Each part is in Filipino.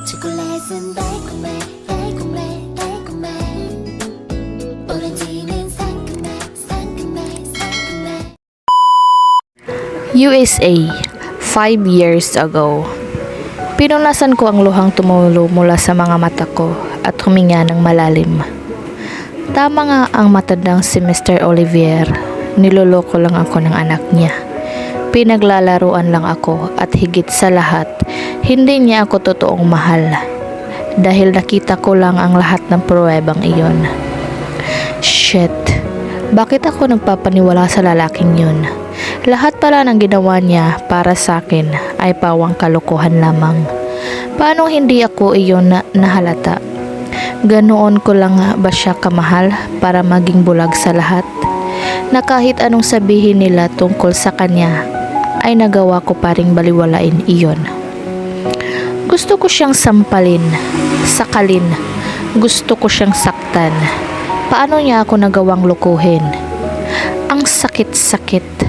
초콜릿은 달콤해 달콤해 달콤해 오렌지는 상큼해 상큼해 상큼해. USA, 5 years ago. Pinunasan ko ang luhang tumulo mula sa mga mata ko at huminga ng malalim. Tama nga ang matandang si Mr. Olivier. Niloloko lang ako ng anak niya. Pinaglalaruan lang ako at higit sa lahat, hindi niya ako totoong mahal. Dahil nakita ko lang ang lahat ng pruwebang iyon. Shit, bakit ako nagpapaniwala sa lalaking yun? Lahat pala ng ginawa niya para sa akin ay pawang kalokohan lamang. Paano hindi ako iyon nahalata? Ganoon ko lang ba siya kamahal para maging bulag sa lahat? Na kahit anong sabihin nila tungkol sa kanya, ay nagawa ko pa ring baliwalain iyon. Gusto ko siyang sampalin, sakalin, gusto ko siyang saktan. Paano niya ako nagawang lukuhin? Ang sakit-sakit.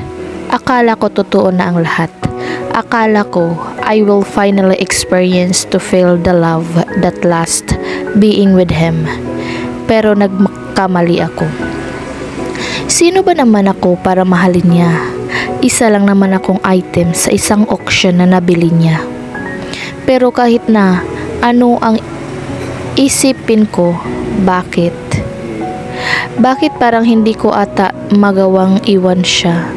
Akala ko totoo na ang lahat. Akala ko I will finally experience to feel the love that lasts being with him. Pero nagkamali ako. Sino ba naman ako para mahalin niya? Isa lang naman akong item sa isang auction na nabili niya. Pero kahit na ano ang isipin ko, bakit? Bakit parang hindi ko ata magawang iwan siya?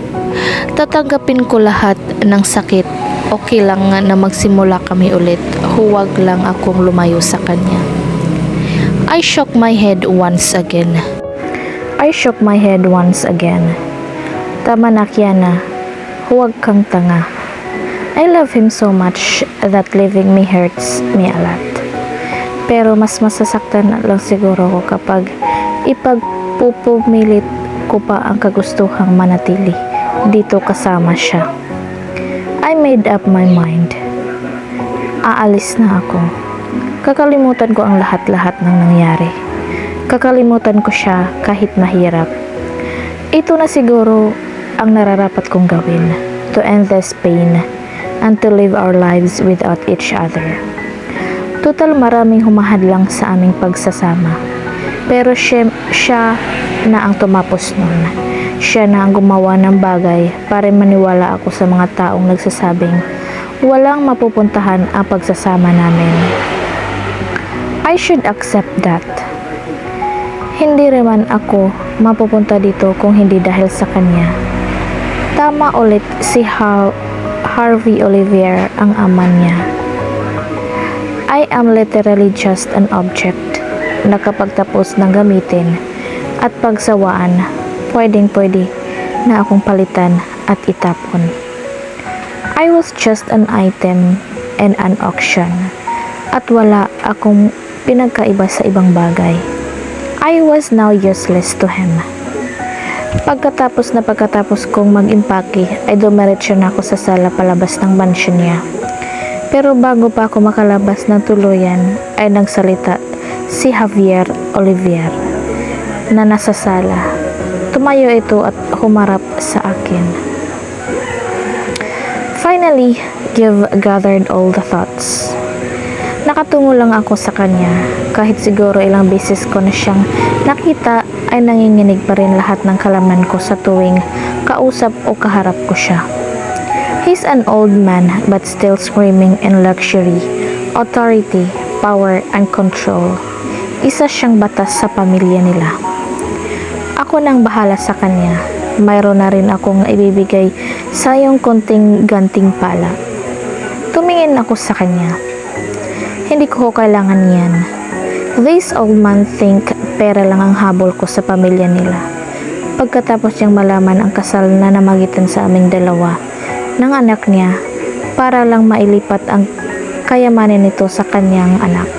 Tatanggapin ko lahat ng sakit. Okay lang na magsimula kami ulit. Huwag lang akong lumayo sa kanya. I shook my head once again. Tama na, Kiana. Huwag kang tanga. I love him so much that leaving me hurts me a lot. Pero mas masasaktan lang siguro ko kapag ipagpupumilit ko pa ang kagustuhang manatili dito kasama siya. I made up my mind. Aalis na ako. Kakalimutan ko ang lahat-lahat ng nangyari. Kakalimutan ko siya kahit mahirap. Ito na siguro ang nararapat kong gawin, to end this pain and to live our lives without each other. Total maraming humahadlang sa aming pagsasama. Pero siya na ang tumapos nun. Siya na ang gumawa ng bagay para maniwala ako sa mga taong nagsasabing walang mapupuntahan ang pagsasama namin. I should accept that. Hindi rin ako mapupunta dito kung hindi dahil sa kanya. Tama ulit si Harvey Olivier ang ama niya. I am literally just an object na kapag tapos ng gamitin at pagsawaan, pwedeng-pwede na akong palitan at itapon. I was just an item in an auction at wala akong pinagkaiba sa ibang bagay. I was now useless to him. Pagkatapos kong mag-impake ay dumiretso na ako sa sala palabas ng mansyon niya. Pero bago pa ako makalabas ng tuluyan ay nagsalita si Javier Olivier na nasa sala. Tumayo ito at humarap sa akin. Finally, you've gathered all the thoughts. Nakatungo lang ako sa kanya. Kahit siguro ilang beses ko na siyang nakita ay nanginginig pa rin lahat ng kalaman ko sa tuwing kausap o kaharap ko siya. He's an old man but still screaming in luxury, authority, power, and control. Isa siyang batas sa pamilya nila. Ako nang bahala sa kanya. Mayroon na rin akong ibibigay sa iyong konting gantimpala. Tumingin ako sa kanya. Hindi ko kailangan yan. This old man think pera lang ang habol ko sa pamilya nila. Pagkatapos niyang malaman ang kasal na namagitan sa aming dalawa ng anak niya para lang mailipat ang kayamanin nito sa kanyang anak.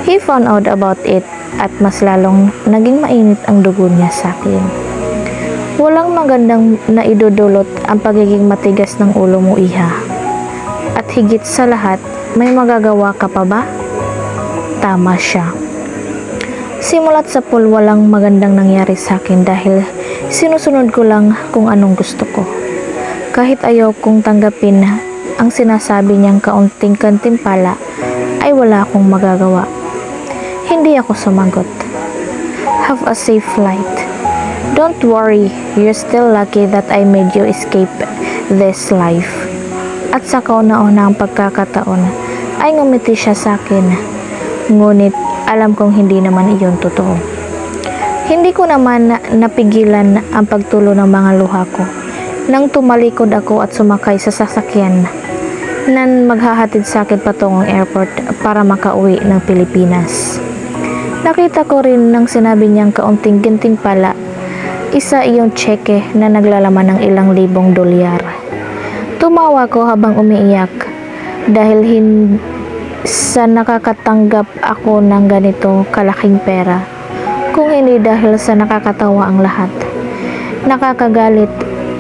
He found out about it at mas lalong naging mainit ang dugo niya sa akin. Walang magandang naidudulot ang pagiging matigas ng ulo mo, iha. At higit sa lahat, may magagawa ka pa ba? Tama siya. Simulat sa pool, walang magandang nangyari sa akin dahil sinusunod ko lang kung anong gusto ko. Kahit ayaw kong tanggapin ang sinasabi niyang kaunting kantimpala, ay wala akong magagawa. Hindi ako sumagot. Have a safe flight. Don't worry, you're still lucky that I made you escape this life. At sa kauna-unang pagkakataon ay ngumiti siya sa akin. Ngunit alam kong hindi naman iyon totoo. Hindi ko naman napigilan ang pagtulo ng mga luha ko nang tumalikod ako at sumakay sa sasakyan na maghahatid sa akin patungong airport para makauwi ng Pilipinas. Nakita ko rin nang sinabi niyang kaunting ginting pala, isa iyong tseke na naglalaman ng ilang libong dolyar. Tumawa ko habang umiiyak dahil sa nakakatanggap ako ng ganito kalaking pera. Kung hindi dahil sa nakakatawa ang lahat. Nakakagalit,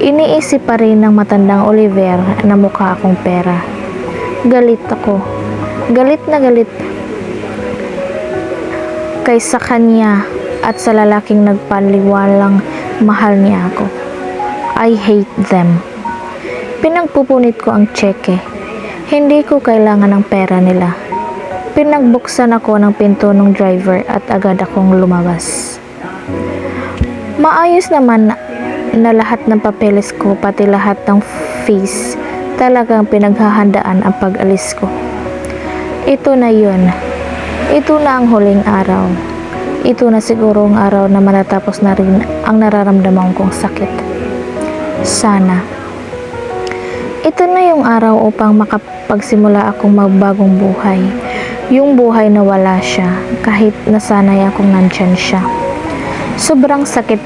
iniisip pa rin ng matandang Oliver na mukha akong pera. Galit ako. Galit na galit kaysa kanya at sa lalaking nagpaliwalang mahal niya ako. I hate them. Pinagpupunit ko ang tseke. Hindi ko kailangan ng pera nila. Pinagbuksan ako ng pinto ng driver at agad akong lumabas. Maayos naman na lahat ng papeles ko, pati lahat ng fees. Talagang pinaghahandaan ang pag-alis ko. Ito na yun. Ito na ang huling araw. Ito na siguro ang araw na matatapos na rin ang nararamdaman kong sakit. Sana. Ito na yung araw upang makapagsimula akong magbagong buhay. Yung buhay na wala siya, kahit nasanay akong nandyan siya. Sobrang sakit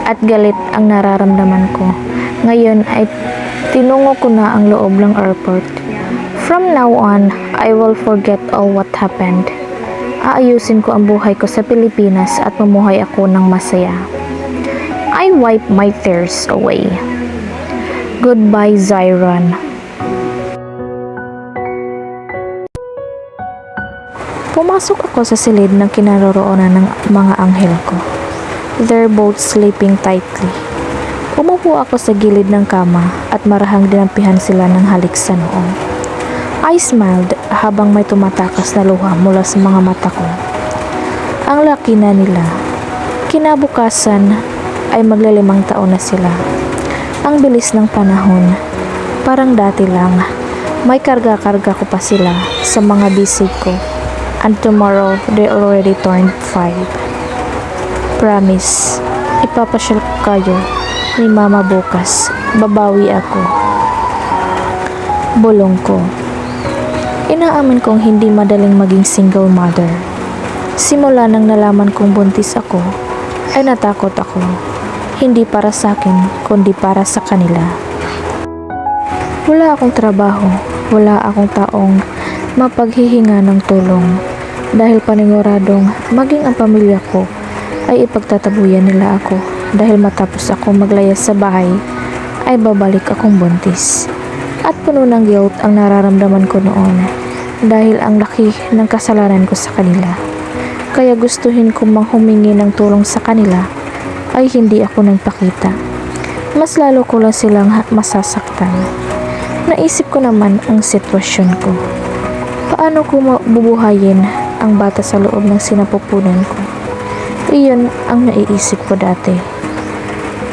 at galit ang nararamdaman ko. Ngayon ay tinungo ko na ang loob ng airport. From now on, I will forget all what happened. Aayusin ko ang buhay ko sa Pilipinas at mamuhay ako ng masaya. I wipe my tears away. Goodbye, Zyron. Pumasok ako sa silid ng kinaroroonan ng mga anghel ko. They're both sleeping tightly. Umupo ako sa gilid ng kama at marahang dinampihan sila ng halik sa noo. I smiled habang may tumatakas na luha mula sa mga mata ko. Ang laki na nila. Kinabukasan ay maglalimang taon na sila. Ang bilis ng panahon. Parang dati lang. May karga-karga ko pa sila sa mga bisig ko. And tomorrow, they already turned 5. Promise, ipapasyal ko kayo ni Mama bukas. Babawi ako. Bulong ko. Inaamin kong hindi madaling maging single mother. Simula nang nalaman kong buntis ako, ay natakot ako. Hindi para sa akin, kundi para sa kanila. Wala akong trabaho, wala akong taong mapaghihinga ng tulong. Dahil paniguradong maging ang pamilya ko ay ipagtatabuyan nila ako. Dahil matapos ako maglayas sa bahay, ay babalik akong buntis. At puno ng guilt ang nararamdaman ko noon dahil ang laki ng kasalanan ko sa kanila. Kaya gustuhin kong manghumingi ng tulong sa kanila ay hindi ako nagpakita. Mas lalo ko lang silang masasaktan. Naisip ko naman ang sitwasyon ko. Paano ko mabubuhayin ang bata sa loob ng sinapupunan ko? Iyon ang naiisip ko dati.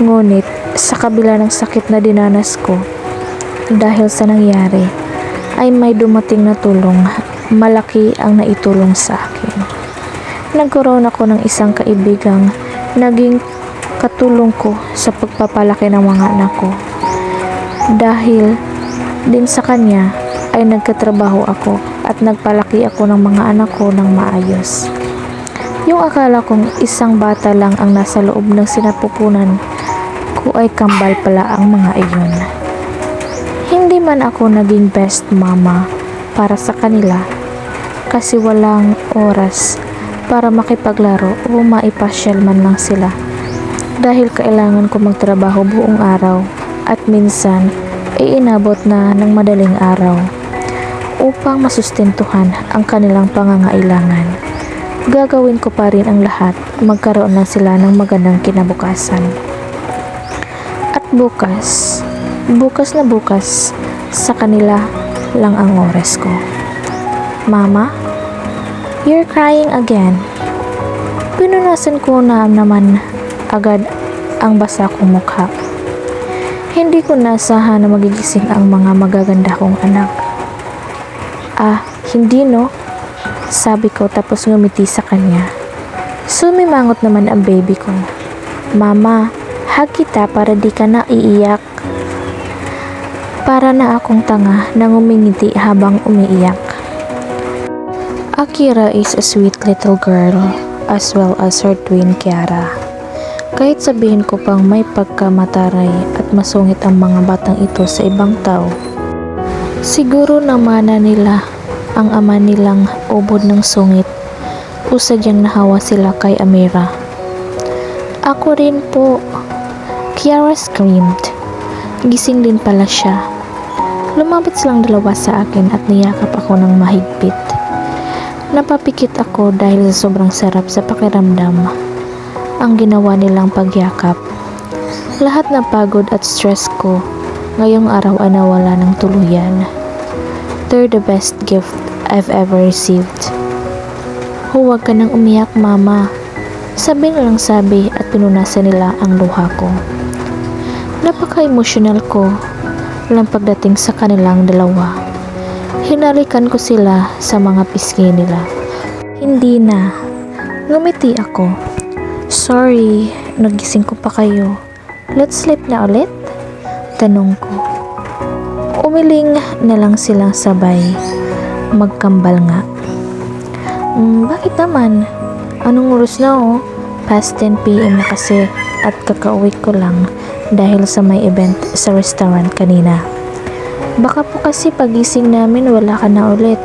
Ngunit sa kabila ng sakit na dinanas ko, dahil sa nangyari, ay may dumating na tulong. Malaki ang naitulong sa akin. Nagkaroon ako ng isang kaibigang naging katulong ko sa pagpapalaki ng mga anak ko. Dahil din sa kanya ay nagkatrabaho ako at nagpalaki ako ng mga anak ko ng maayos. Yung akala kong isang bata lang ang nasa loob ng sinapupunan ko ay kambal pala ang mga iyon. Hindi man ako naging best mama para sa kanila kasi walang oras para makipaglaro o maipasyal man lang sila dahil kailangan ko magtrabaho buong araw at minsan ay inabot na ng madaling araw upang masustentuhan ang kanilang pangangailangan. Gagawin ko pa rin ang lahat, magkaroon na sila ng magandang kinabukasan. At bukas sa kanila lang ang oras ko. Mama, You're crying again. Pinunasan ko na naman agad ang basa kong mukha. Hindi ko nasahan na magigising ang mga magaganda kong anak. Hindi no? Sabi ko tapos ngumiti sa kanya. Sumimangot naman ang baby ko. Mama, hug kita para di ka na iiyak. Para na akong tanga na ngumingiti habang umiiyak. Akira is a sweet little girl as well as her twin Kiara. Kahit sabihin ko pang may pagkamataray at masungit ang mga batang ito sa ibang tao, siguro namana nila ang ama nilang ubod ng sungit o sadyang nahawa sila kay Amira. Ako rin po. Kiara screamed. Gising din pala siya. Lumapit silang dalawa sa akin at niyakap ako ng mahigpit. Napapikit ako dahil sa sobrang sarap sa pakiramdam ang ginawa nilang pagyakap. Lahat ng pagod at stress ko ngayong araw ay nawala ng tuluyan. They're the best gift I've ever received. Huwag ka nang umiyak, mama. Sabi nilang sabi at pinunasan nila ang luha ko. Napaka-emotional ko lang pagdating sa kanilang dalawa. Hinalikan ko sila sa mga pisngi nila. Hindi na. Ngumiti ako. Sorry, nagising ko pa kayo. Let's sleep na ulit? Tanong ko. Umiling na lang silang sabay. Magkambal nga. Bakit naman? Anong oras na oh? Past 10 PM na kasi at kakauwi ko lang dahil sa may event sa restaurant kanina. Baka po kasi pagising namin wala ka na ulit,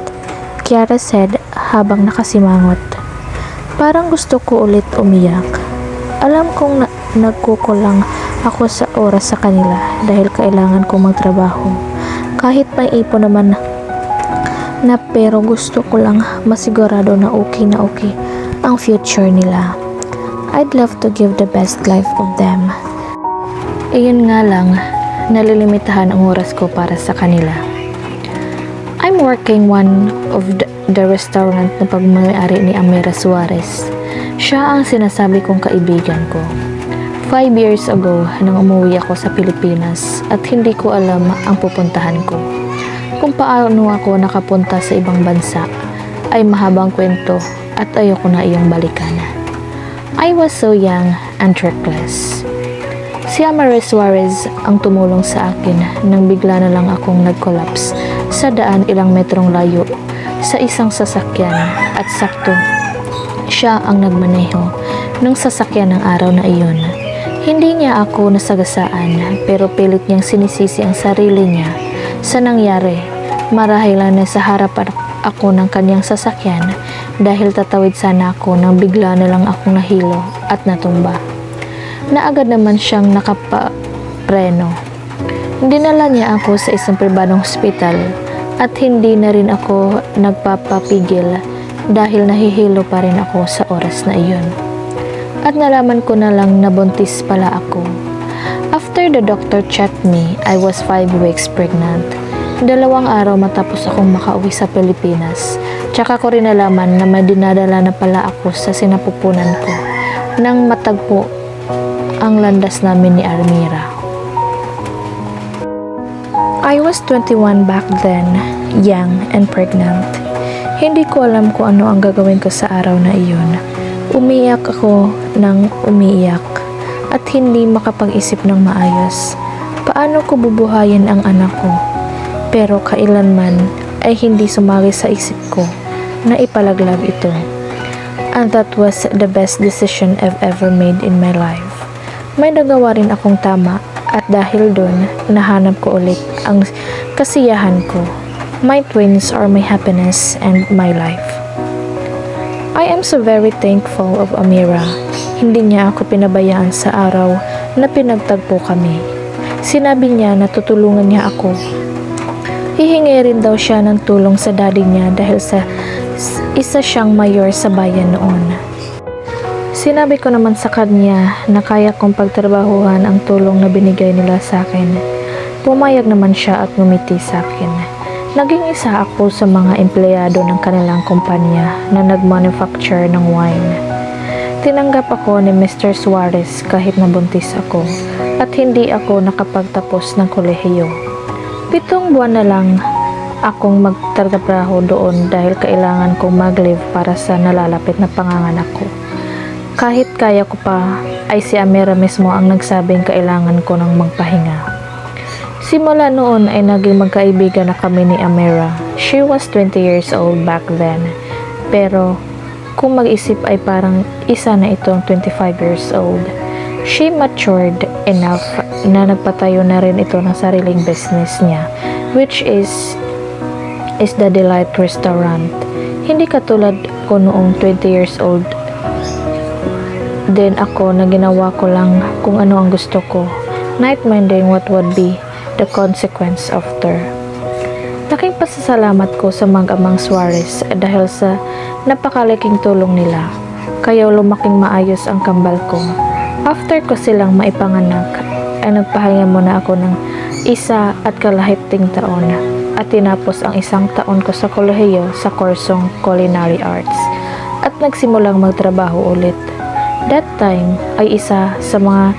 Kiara said habang nakasimangot. Parang gusto ko ulit umiyak. Alam kong nagkukulang ako sa oras sa kanila dahil kailangan kong magtrabaho. Kahit may ipon naman na pero gusto ko lang masigurado na okay ang future nila. I'd love to give the best life of them. Iyon nga lang, nalilimitahan ang oras ko para sa kanila. I'm working one of the restaurant na pagmamayari ni Amira Suarez. Siya ang sinasabi kong kaibigan ko. 5 years ago nang umuwi ako sa Pilipinas at hindi ko alam ang pupuntahan ko. Kung paano ako nakapunta sa ibang bansa ay mahabang kwento at ayoko na iyong balikan. I was so young and reckless. Si Amira Suarez ang tumulong sa akin nang bigla na lang akong nag-collapse sa daan ilang metrong layo sa isang sasakyan at sakto siya ang nagmaneho ng sasakyan ng araw na iyon. Hindi niya ako nasagasaan pero pilit niyang sinisisi ang sarili niya sa nangyari marahil na sa harapan ako ng kanyang sasakyan dahil tatawid sana ako nang bigla na lang akong nahilo at natumba. Naagad naman siyang nakapreno. Dinala niya ako sa isang pribadong hospital at hindi na rin ako nagpapapigil dahil nahihilo pa rin ako sa oras na iyon. At nalaman ko na lang na buntis pala ako. After the doctor checked me, I was 5 weeks pregnant. 2 araw matapos akong makauwi sa Pilipinas. Tsaka ko rin nalaman na may dinadala na pala ako sa sinapupunan ko nang matagpo ang landas namin ni Amira. I was 21 back then, young and pregnant. Hindi ko alam kung ano ang gagawin ko sa araw na iyon. Umiyak ako ng umiiyak at hindi makapag-isip ng maayos. Paano ko bubuhayin ang anak ko? Pero kailanman ay hindi sumagi sa isip ko na ipalaglag ito. And that was the best decision I've ever made in my life. May nagawa rin akong tama at dahil doon, nahanap ko ulit ang kasiyahan ko. My twins are my happiness and my life. I am so very thankful of Amira. Hindi niya ako pinabayaan sa araw na pinagtagpo kami. Sinabi niya na tutulungan niya ako. Hihingi rin daw siya ng tulong sa daddy niya dahil sa isa siyang mayor sa bayan noon. Sinabi ko naman sa kanya na kaya kong pagtrabahuhan ang tulong na binigay nila sa akin. Pumayag naman siya at ngumiti sa akin. Naging isa ako sa mga empleyado ng kanilang kumpanya na nag-manufacture ng wine. Tinanggap ako ni Mr. Suarez kahit nabuntis ako at hindi ako nakapagtapos ng kolehiyo. 7 buwan na lang akong magtatrabaho doon dahil kailangan kong mag-leave para sa nalalapit na panganganak ko. Kahit kaya ko pa, ay si Amira mismo ang nagsabing kailangan ko ng magpahinga. Simula noon ay naging magkaibigan na kami ni Amira. She was 20 years old back then. Pero kung mag-isip ay parang isa na itong 25 years old. She matured enough na nagpatayo na rin ito ng sariling business niya, which is the Delight Restaurant. Hindi katulad ko noong 20 years old. Then ako na ginawa ko lang kung ano ang gusto ko, not minding what would be the consequence after. Laking pasasalamat ko sa mag-amang Suarez dahil sa napakalaking tulong nila. Kaya lumaking maayos ang kambal ko. After ko silang maipanganak, ay nagpahinga muna ako ng 1.5 taon at tinapos ang 1 taon ko sa kolehiyo sa kursong Culinary Arts at nagsimulang magtrabaho ulit. That time ay isa sa mga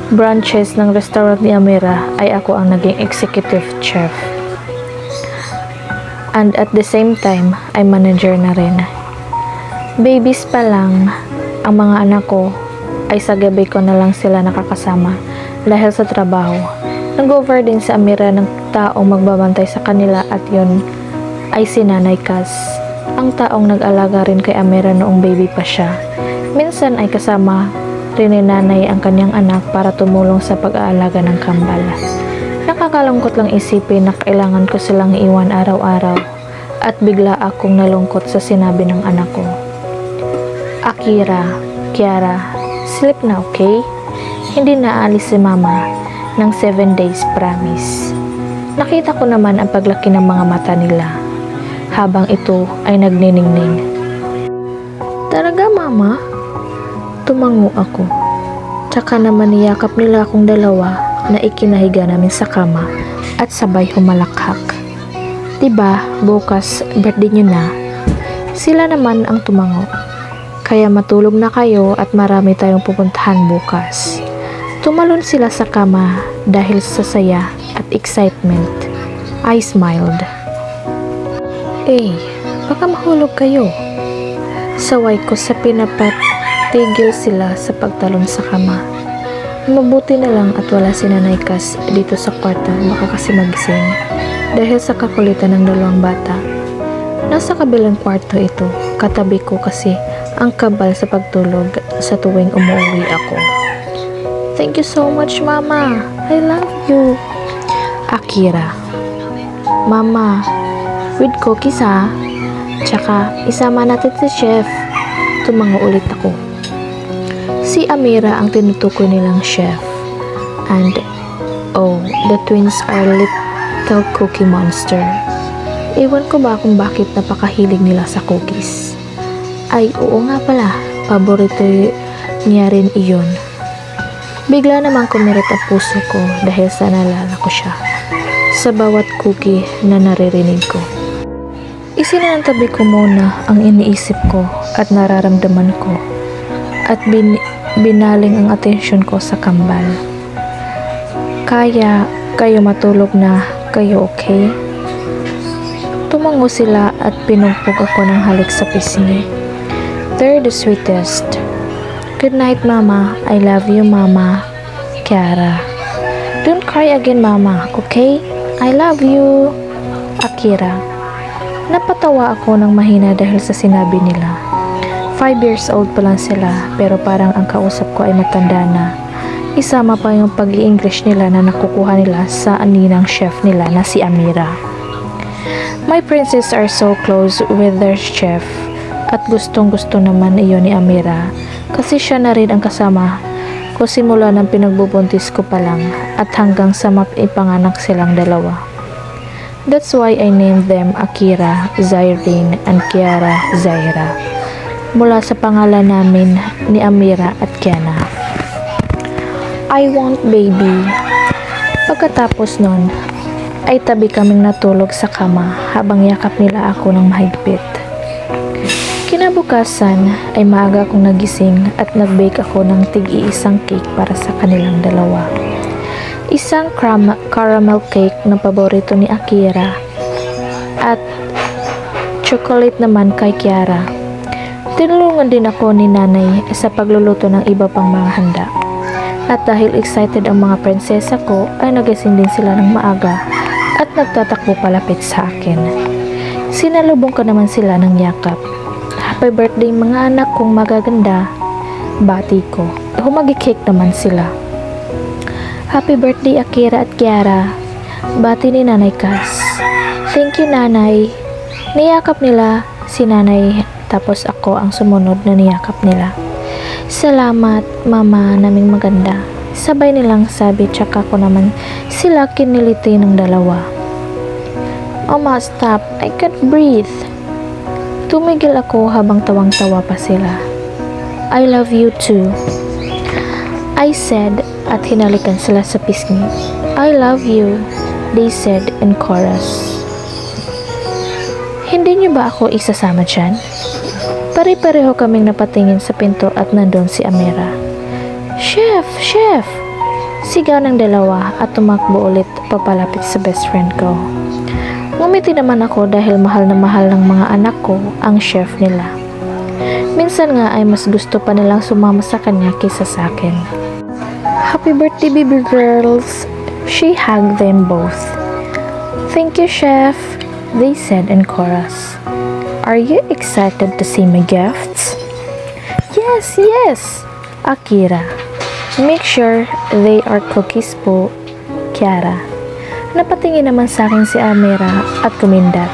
branches ng restaurant ni Amira ay ako ang naging executive chef. And at the same time ay manager na rin. Babies pa lang ang mga anak ko ay sa gabi ko na lang sila nakakasama dahil sa trabaho. Nag-over din sa Amira ng taong magbabantay sa kanila at yun ay si Nanay Kaz, ang taong nag-alaga rin kay Amira noong baby pa siya. Minsan ay kasama rin ni Nanay ang kanyang anak para tumulong sa pag-aalaga ng kambal. Nakakalungkot lang isipin na kailangan ko silang iwan araw-araw at bigla akong nalungkot sa sinabi ng anak ko. Akira, Kiara, sleep na, okay? Hindi na aalis si mama ng 7 days promise. Nakita ko naman ang paglaki ng mga mata nila habang ito ay nagniningning. Talaga mama? Tumango ako. Tsaka naman niyakap nila akong dalawa na ikinahiga namin sa kama at sabay humalakhak. Diba, bukas birthday nyo na? Sila naman ang tumango. Kaya matulog na kayo at marami tayong pupuntahan bukas. Tumalon sila sa kama dahil sa saya at excitement. I smiled. Baka mahulog kayo. Saway ko sa pinapatigil sila sa pagtalon sa kama. Mabuti na lang at wala si Nanay Kaz dito sa kwarto, baka kasi magising dahil sa kakulitan ng 2 bata. Nasa kabilang kwarto ito, katabi ko kasi ang kabal sa pagtulog sa tuwing umuwi ako. Thank you so much, Mama. I love you. Akira. Mama, with cookies ha? Tsaka isama natin si Chef. Tumango ulit ako. Si Amira ang tinutukoy nilang chef. And, the twins are little cookie monster. Ewan ko ba kung bakit napakahilig nila sa cookies. Ay, oo nga pala. Paborito niya rin iyon. Bigla namang kumirit ang puso ko dahil sa naalala ko siya sa bawat cookie na naririnig ko. Isinantabi ko muna ang iniisip ko at nararamdaman ko at binaling ang atensyon ko sa kambal. Kaya kayo matulog na, kayo okay? Tumango sila at pinugpog ako ng halik sa pisngi. They're the sweetest. Good night, Mama. I love you, Mama. Kiara. Don't cry again, Mama. Okay? I love you. Akira. Napatawa ako ng mahina dahil sa sinabi nila. 5 years old pa lang sila pero parang ang kausap ko ay matanda na. Isama pa yung pag-i-English nila na nakukuha nila sa aninang chef nila na si Amira. My princes are so close with their chef at gustong-gusto naman iyon ni Amira kasi siya na rin ang kasama ko simula ng pinagbubuntis ko pa lang at hanggang sa maipanganak silang dalawa. That's why I named them Akira, Zyrene, and Kiara, Zaira. Mula sa pangalan namin ni Amira at Kiana. I want baby. Pagkatapos nun, ay tabi kaming natulog sa kama habang yakap nila ako ng mahigpit. Kinabukasan ay maaga akong nagising at nag-bake ako ng tig-iisang cake para sa kanilang dalawa. Isang caramel cake na paborito ni Akira at chocolate naman kay Kiara. Tinulungan din ako ni nanay sa pagluluto ng iba pang mga handa. At dahil excited ang mga prinsesa ko ay nagising din sila ng maaga at nagtatakbo palapit sa akin. Sinalubong ko naman sila ng yakap. Happy birthday mga anak kong magaganda, bati ko. Humagi-cake naman sila. Happy birthday Akira at Kiara, bati ni Nanay Cass. Thank you nanay. Niyakap nila si nanay tapos ako ang sumunod na niyakap nila. Salamat mama naming maganda. Sabay nilang sabi tsaka ko naman sila kiniliti ng dalawa. Oma stop, I can't breathe. Tumigil ako habang tawang-tawa pa sila. I love you too, I said at hinalikan sila sa pisngi. I love you, they said in chorus. Hindi niyo ba ako isasama dyan? Pare-pareho kaming napatingin sa pinto at nandun si Amira. Chef! Chef! Sigaw ng dalawa at tumakbo ulit papalapit sa best friend ko. Ngumiti naman ako dahil mahal na mahal ng mga anak ko ang chef nila. Minsan nga ay mas gusto pa nilang sumama sa kanya kaysa sa akin. Happy birthday baby girls! She hugged them both. Thank you chef! They said in chorus. Are you excited to see my gifts? Yes, yes! Akira. Make sure they are cookies po, Kiara. Napatingin naman sa akin si Amira at kumindat.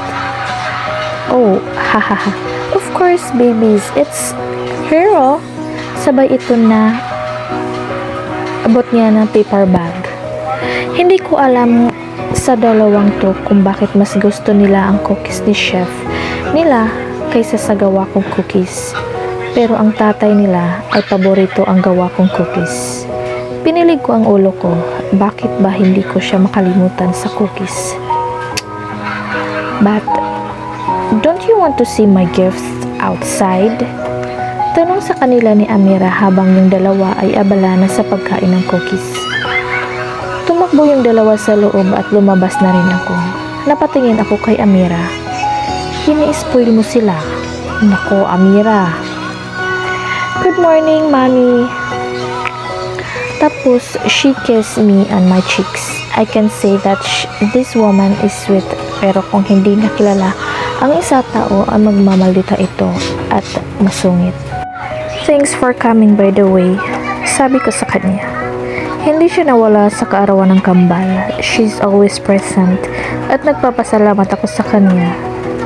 Oh, hahaha. Of course, babies. It's hero. Sabay ito na abot niya ng paper bag. Hindi ko alam sa dalawang to kung bakit mas gusto nila ang cookies ni chef nila kaysa sa gawa kong cookies. Pero ang tatay nila ay paborito ang gawa kong cookies. Pinilig ko ang ulo ko, bakit ba hindi ko siya makalimutan sa cookies? But, don't you want to see my gifts outside? Tanong sa kanila ni Amira habang yung dalawa ay abala na sa pagkain ng cookies. Tumakbo yung dalawa sa loob at lumabas na rin ako. Napatingin ako kay Amira. Ini-spoil mo sila. Nako, Amira. Good morning, Mommy. Tapos, she kissed me on my cheeks. I can say that this woman is sweet, pero kung hindi nakilala ang isa tao ay magmamaldita ito at masungit. Thanks for coming by the way, sabi ko sa kanya. Hindi siya nawala sa kaarawan ng kambal. She's always present at nagpapasalamat ako sa kanya.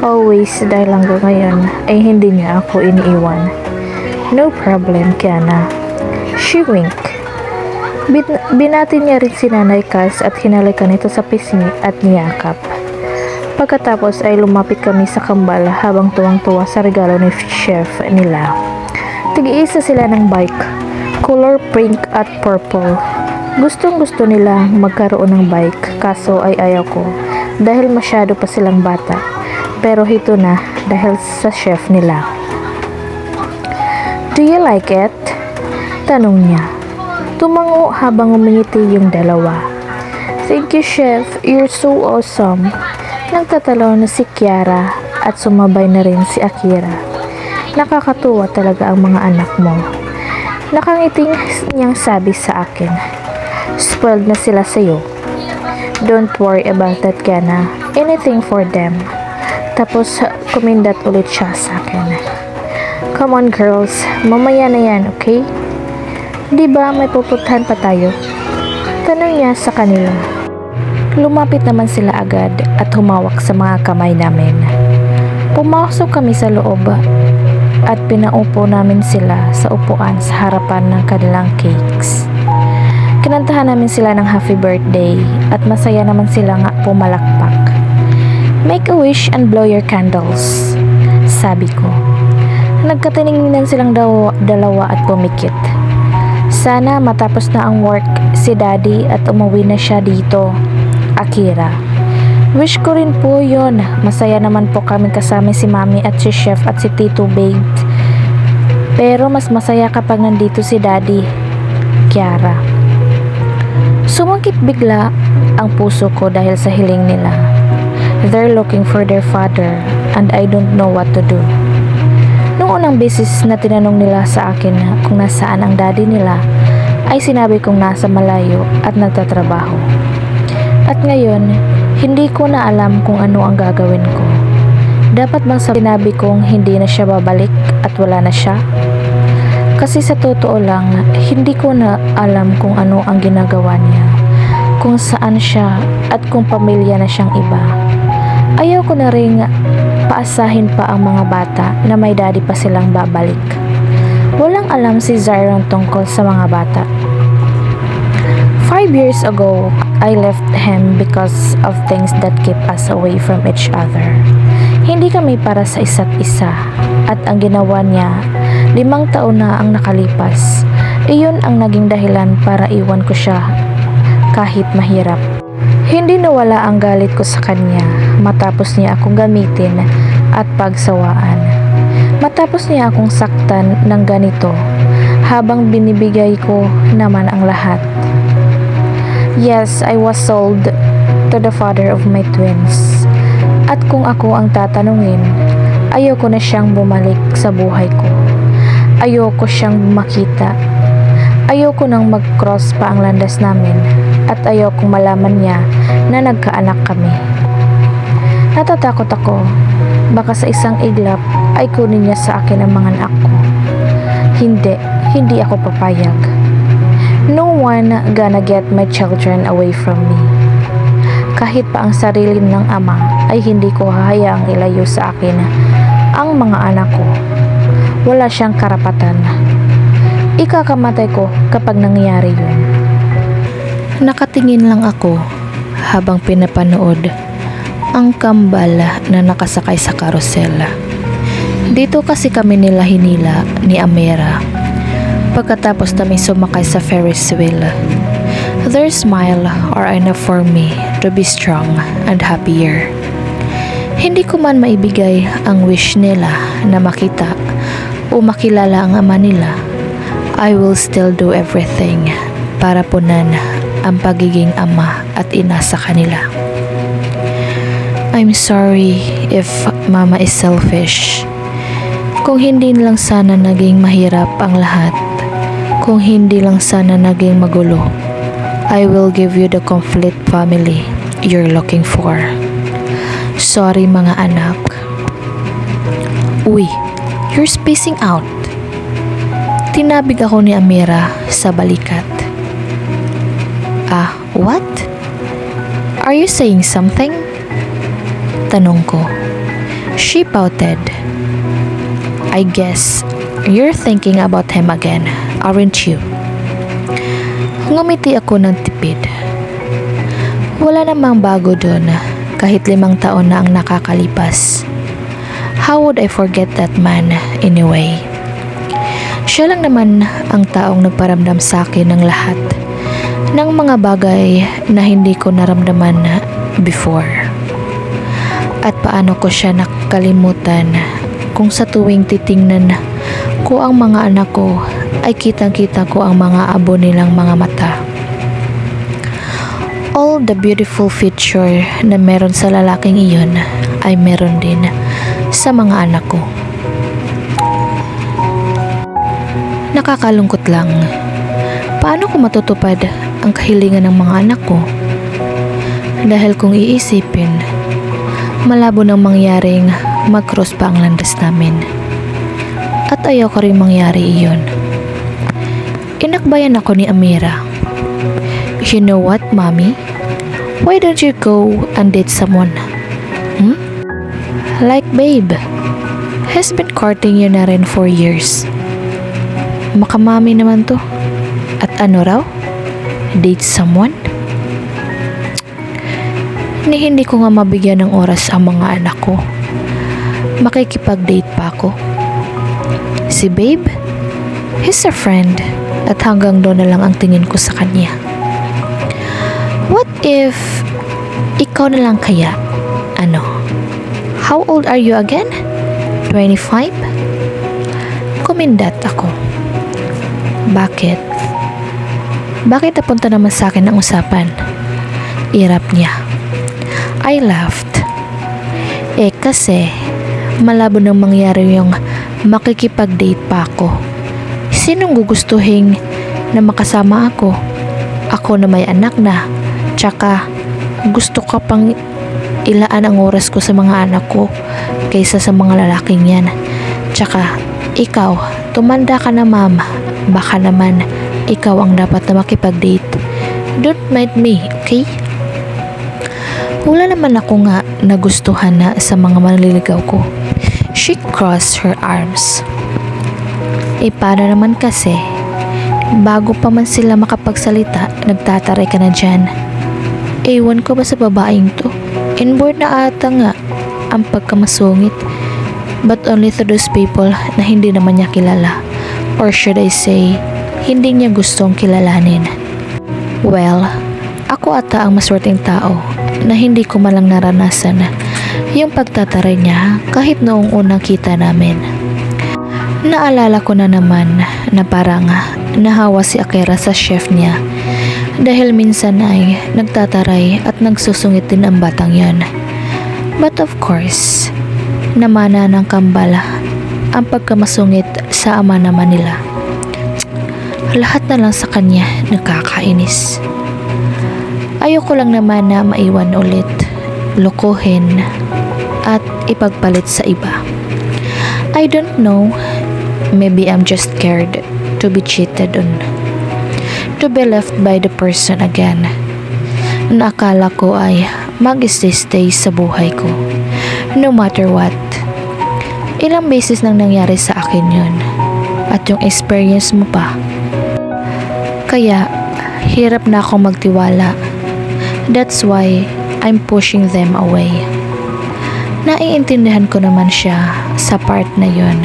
Always dahil hanggang ngayon ay hindi niya ako iniiwan. No problem, Kiana. She winked. Binati niya rin si Nanay Cass at hinalikan ito sa pisngi at niyakap. Pagkatapos ay lumapit kami sa kambal habang tuwang-tuwa sa regalo ni chef nila. Tig-iisa sila ng bike, color pink at purple. Gustong gusto nila magkaroon ng bike kaso ay ayaw ko dahil masyado pa silang bata. Pero hito na dahil sa chef nila. Do you like it? Tanong niya. Tumango habang umingiti yung dalawa. Thank you, chef. You're so awesome. Nagtatalo na si Kiara at sumabay na rin si Akira. Nakakatuwa talaga ang mga anak mo. Nakangiting niyang sabi sa akin. Spoiled na sila sa'yo. Don't worry about that, Kiana. Anything for them. Tapos kumindat ulit siya sa akin. Come on girls, mamaya na yan, okay? Di ba may pupuntahan pa tayo? Tanong niya sa kanila. Lumapit naman sila agad at humawak sa mga kamay namin. Pumasok kami sa loob at pinaupo namin sila sa upuan sa harapan ng kanilang cakes. Kinantahan namin sila ng happy birthday at masaya naman sila nga pumalakpak. Make a wish and blow your candles, sabi ko. Nagkatiningnan silang dalawa at pumikit. Sana matapos na ang work si Daddy at umuwi na siya dito, Akira. Wish ko rin po yun. Masaya naman po kami kasama si Mami at si Chef at si Tito Babe. Pero mas masaya kapag nandito si Daddy, Kiara. Sumungkit bigla ang puso ko dahil sa hiling nila. They're looking for their father and I don't know what to do. Noong unang beses na tinanong nila sa akin kung nasaan ang daddy nila, ay sinabi kong nasa malayo at nagtatrabaho. At ngayon, hindi ko na alam kung ano ang gagawin ko. Dapat bang sinabi kong hindi na siya babalik at wala na siya? Kasi sa totoo lang, hindi ko na alam kung ano ang ginagawa niya, kung saan siya at kung pamilya na siyang iba. Ayaw ko na ring paasahin pa ang mga bata na may daddy pa silang babalik. Walang alam si Zyron tungkol sa mga bata. 5 years ago, I left him because of things that keep us away from each other. Hindi kami para sa isa't isa at ang ginawa niya, 5 taon na ang nakalipas. Iyon ang naging dahilan para iwan ko siya kahit mahirap. Hindi nawala ang galit ko sa kanya matapos niya akong gamitin at pagsawaan. Matapos niya akong saktan ng ganito habang binibigay ko naman ang lahat. Yes, I was sold to the father of my twins. At kung ako ang tatanungin, ayoko na siyang bumalik sa buhay ko. Ayoko siyang makita. Ayoko nang mag-cross pa ang landas namin at ayokong malaman niya na nagkaanak kami. Natatakot ako, baka sa isang iglap ay kunin niya sa akin ang mga anak ko. Hindi ako papayag. No one gonna get my children away from me. Kahit pa ang sarili ng ama ay hindi ko hahayaang ilayo sa akin ang mga anak ko. Wala siyang karapatan. Ikakamatay ko kapag nangyayari yun. Nakatingin lang ako habang pinapanood ang kambal na nakasakay sa karusel. Dito kasi kami nila hinila ni Amira pagkatapos namin sumakay sa Ferris wheel. Their smile are enough for me to be strong and happier. Hindi ko man maibigay ang wish nila na makita o makilala ang ama nila. I will still do everything para punan ang pagiging ama at ina sa kanila. I'm sorry if mama is selfish. Kung hindi lang sana naging mahirap ang lahat, kung hindi lang sana naging magulo, I will give you the complete family you're looking for. Sorry mga anak. Uy, you're spacing out. Tinabig ako ni Amira sa balikat. What? Are you saying something? Tanong ko. She pouted. I guess you're thinking about him again, aren't you? Ngumiti ako ng tipid. Wala namang bago doon kahit 5 taon na ang nakakalipas. How would I forget that man anyway? Siya lang naman ang taong nagparamdam sa akin ng lahat ng mga bagay na hindi ko naramdaman before. At paano ko siya nakalimutan kung sa tuwing titingnan ko ang mga anak ko ay kitang-kita ko ang mga abo nilang mga mata. All the beautiful feature na meron sa lalaking iyon ay meron din sa mga anak ko. Nakakalungkot lang. Paano ko matutupad ang kahilingan ng mga anak ko? Dahil kung iisipin, malabo nang mangyaring mag-cross pa ang landas namin. At ayaw ko rin mangyari iyon. Inakbayan ako ni Amira. You know what, Mommy? Why don't you go and date someone? Like Babe. Has been courting you na rin for years. Makamami naman to. At ano raw? Date someone? Hindi ko nga mabigyan ng oras ang mga anak ko. Makikipag-date pa ako. Si Babe, he's a friend at hanggang doon na lang ang tingin ko sa kanya. What if Ikaw na lang kaya? Ano? How old are you again? 25? Kumindat ako. Bakit? Bakit napunta naman sa akin ang usapan? Irap niya. I laughed. Kasi malabo nang mangyari yung makikipag-date pa ako. Sinong gugustuhin na makasama ako? Ako na may anak na. Tsaka gusto ka pang ilaan ang oras ko sa mga anak ko kaysa sa mga lalaking yan. Tsaka ikaw, tumanda ka na ma'am. Baka naman ikaw ang dapat na makipag-date. Don't mind me, okay? Wala naman ako nga nagustuhan na sa mga manliligaw ko. She crossed her arms. Paano naman kasi? Bago pa man sila makapagsalita, nagtataray ka na dyan. Ewan ko ba sa babaeng to? Inboard na ata nga ang pagkamasungit. But only to those people na hindi naman niya kilala. Or should I say, hindi niya gustong kilalanin. Well, ako ata ang maswerteng tao na hindi ko malang naranasan yung pagtataray niya kahit noong unang kita namin. Naalala ko na naman na parang nahawa si Akira sa chef niya dahil minsan ay nagtataray at nagsusungit din ang batang yon. But of course, namana ng kambal ang pagkamasungit sa ama naman nila. Lahat na lang sa kanya nakakainis. Ayoko lang naman na maiwan ulit, lokohin, at ipagpalit sa iba. I don't know, maybe I'm just scared to be cheated on. To be left by the person again na akala ko ay mag-stay sa buhay ko. No matter what. Ilang beses nang nangyari sa akin yun. At yung experience mo pa. Kaya, hirap na akong magtiwala. That's why I'm pushing them away. Naiintindihan ko naman siya sa part na yun.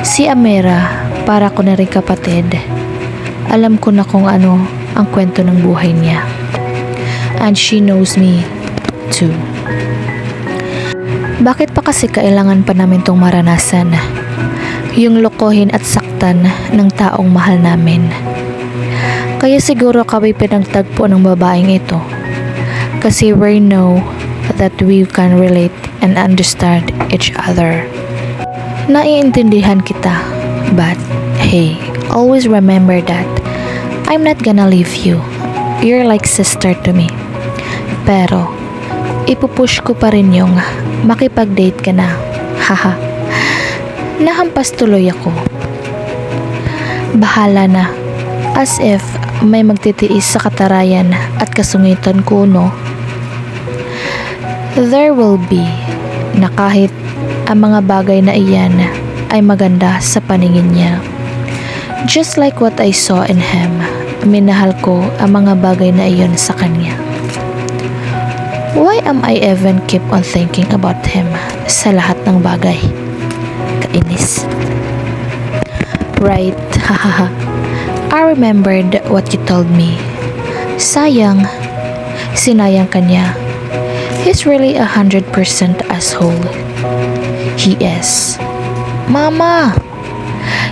Si Amira, para ko na rin kapatid. Alam ko na kung ano ang kwento ng buhay niya. And she knows me too. Bakit pa kasi kailangan pa namin tong maranasan? Yung lokohin at saktan ng taong mahal namin. Kaya siguro kami pinagtagpo ng babaeng ito. Kasi we know that we can relate and understand each other. Naiintindihan kita, but hey, always remember that I'm not gonna leave you. You're like sister to me. Pero, ipupush ko pa rin yung makipag-date ka na. Haha. Nahampas tuloy ako. Bahala na. As if may magtitiis sa katarayan at kasungitan ko, no? There will be na kahit ang mga bagay na iyan ay maganda sa paningin niya. Just like what I saw in him, minahal ko ang mga bagay na iyon sa kanya. Why am I even keep on thinking about him sa lahat ng bagay? Kainis. Right, hahaha. I remembered what you told me. Sayang, sinayang ka niya. He's really 100% asshole. He is. Mama!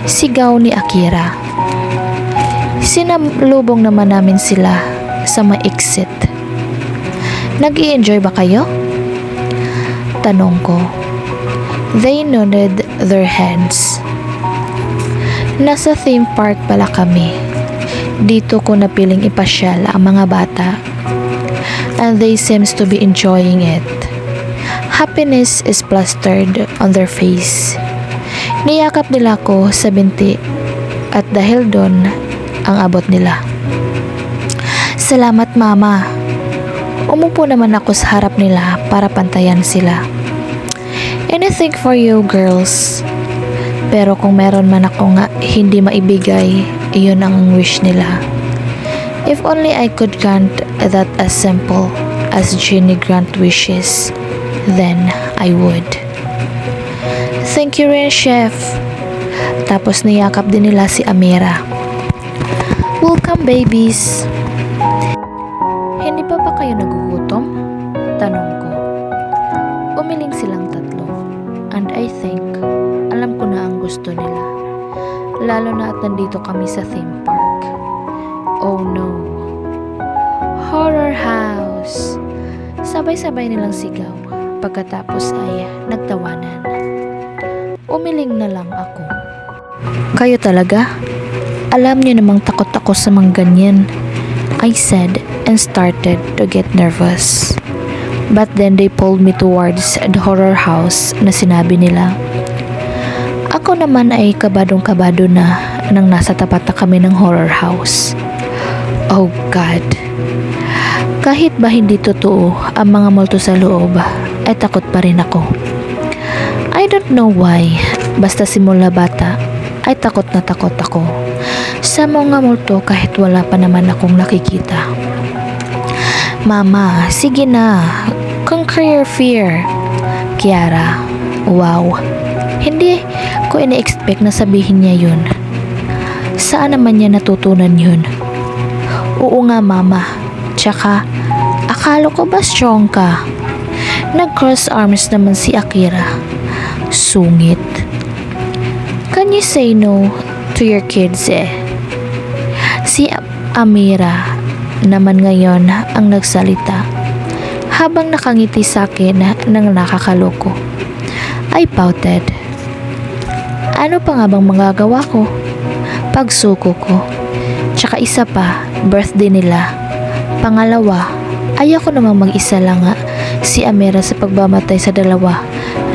Sigaw ni Akira. Sinalubong naman namin sila sa may exit. Nag-i-enjoy ba kayo? Tanong ko. They nodded their heads. Nasa theme park pala kami. Dito ko napiling ipasyal ang mga bata. And they seems to be enjoying it. Happiness is plastered on their face. Niyakap nila ko sa binti at dahil doon ang abot nila. Salamat mama. Umupo naman ako sa harap nila para pantayan sila. Anything for you girls. Pero kung meron man ako nga hindi maibigay, iyon ang wish nila. If only I could grant that as simple as Genie grant wishes, then I would. Thank you rin, Chef. Tapos niyakap din nila si Amira. Welcome, babies. Hindi pa ba kayo nagugutom? gusto nila. Lalo na at nandito kami sa theme park. Oh no. Horror house! Sabay-sabay nilang sigaw. Pagkatapos ay nagtawanan. Umiling na lang ako. Kayo talaga? Alam niyo namang takot ako sa mga ganyan, I said and started to get nervous. But then they pulled me towards the horror house na sinabi nila. Ako naman ay kabadong-kabado na nang nasa tapat na kami ng horror house. Oh God! Kahit ba hindi totoo ang mga multo sa loob, ay takot pa rin ako. I don't know why, basta simula bata, ay takot na takot ako sa mga multo kahit wala pa naman akong nakikita. Mama, sige na, conquer your fear. Kiara, wow, hindi ko ina-expect na sabihin niya yun. Saan naman niya natutunan yun? Oo nga mama, tsaka akala ko ba strong ka? Nag-cross arms naman si Akira. Sungit. Can you say no to your kids Si Amira naman ngayon ang nagsalita habang nakangiti sa akin ng nakakaloko. I pouted. Ano pa nga bang magagawa ko? Pagsuko ko. Tsaka isa pa, birthday nila. Pangalawa, ayoko namang mag-isa lang si Amira sa pagbamatay sa dalawa,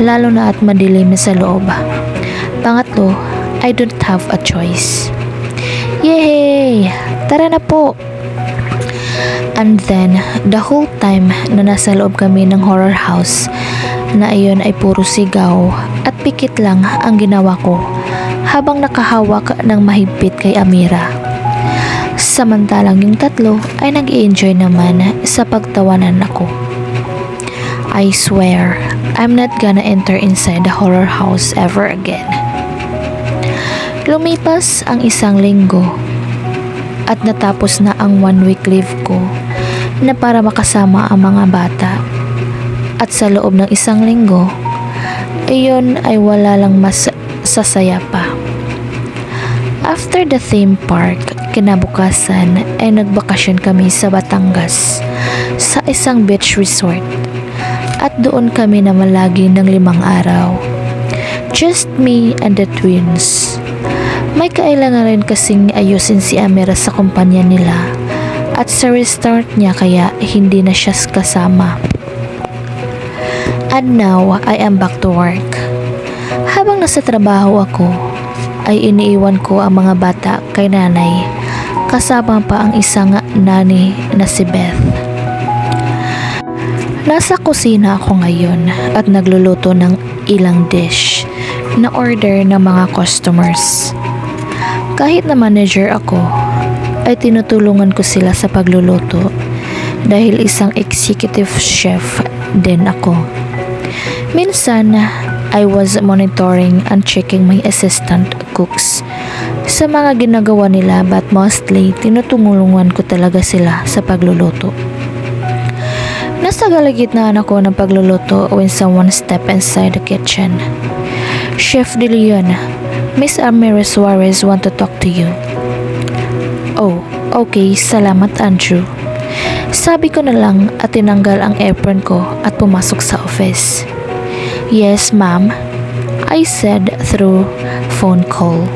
lalo na at madilim sa loob. Pangatlo, I don't have a choice. Yay! Tara na po! And then, the whole time na nasa loob kami ng horror house, na iyon ay puro sigaw at pikit lang ang ginawa ko habang nakahawak ng mahigpit kay Amira. Samantalang yung tatlo ay nag-i-enjoy naman sa pagtawanan ako. I swear, I'm not gonna enter inside the horror house ever again. Lumipas ang isang linggo at natapos na ang 1 week leave ko na para makasama ang mga bata. At sa loob ng isang linggo, iyon ay wala lang mas sasaya pa. After the theme park, kinabukasan ay nagbakasyon kami sa Batangas sa isang beach resort at doon kami namalagi ng 5 araw. Just me and the twins. May kailangan rin kasing ayusin si Amira sa kumpanya nila at sa restart niya kaya hindi na siya kasama. And now, I am back to work. Habang nasa trabaho ako, ay iniiwan ko ang mga bata kay nanay kasama pa ang isang nani na si Beth. Nasa kusina ako ngayon at nagluluto ng ilang dish na order ng mga customers. Kahit na manager ako, ay tinutulungan ko sila sa pagluluto dahil isang executive chef din ako. Minsan, I was monitoring and checking my assistant cooks sa mga ginagawa nila but mostly tinutulungan ko talaga sila sa pagluluto. Nasa kalagitnaan ako ng pagluluto when someone stepped inside the kitchen. Chef De Leon, Miss Amira Suarez want to talk to you. Oh, okay, salamat Andrew. Sabi ko na lang at tinanggal ang apron ko at pumasok sa office. Yes, ma'am, I said through phone call.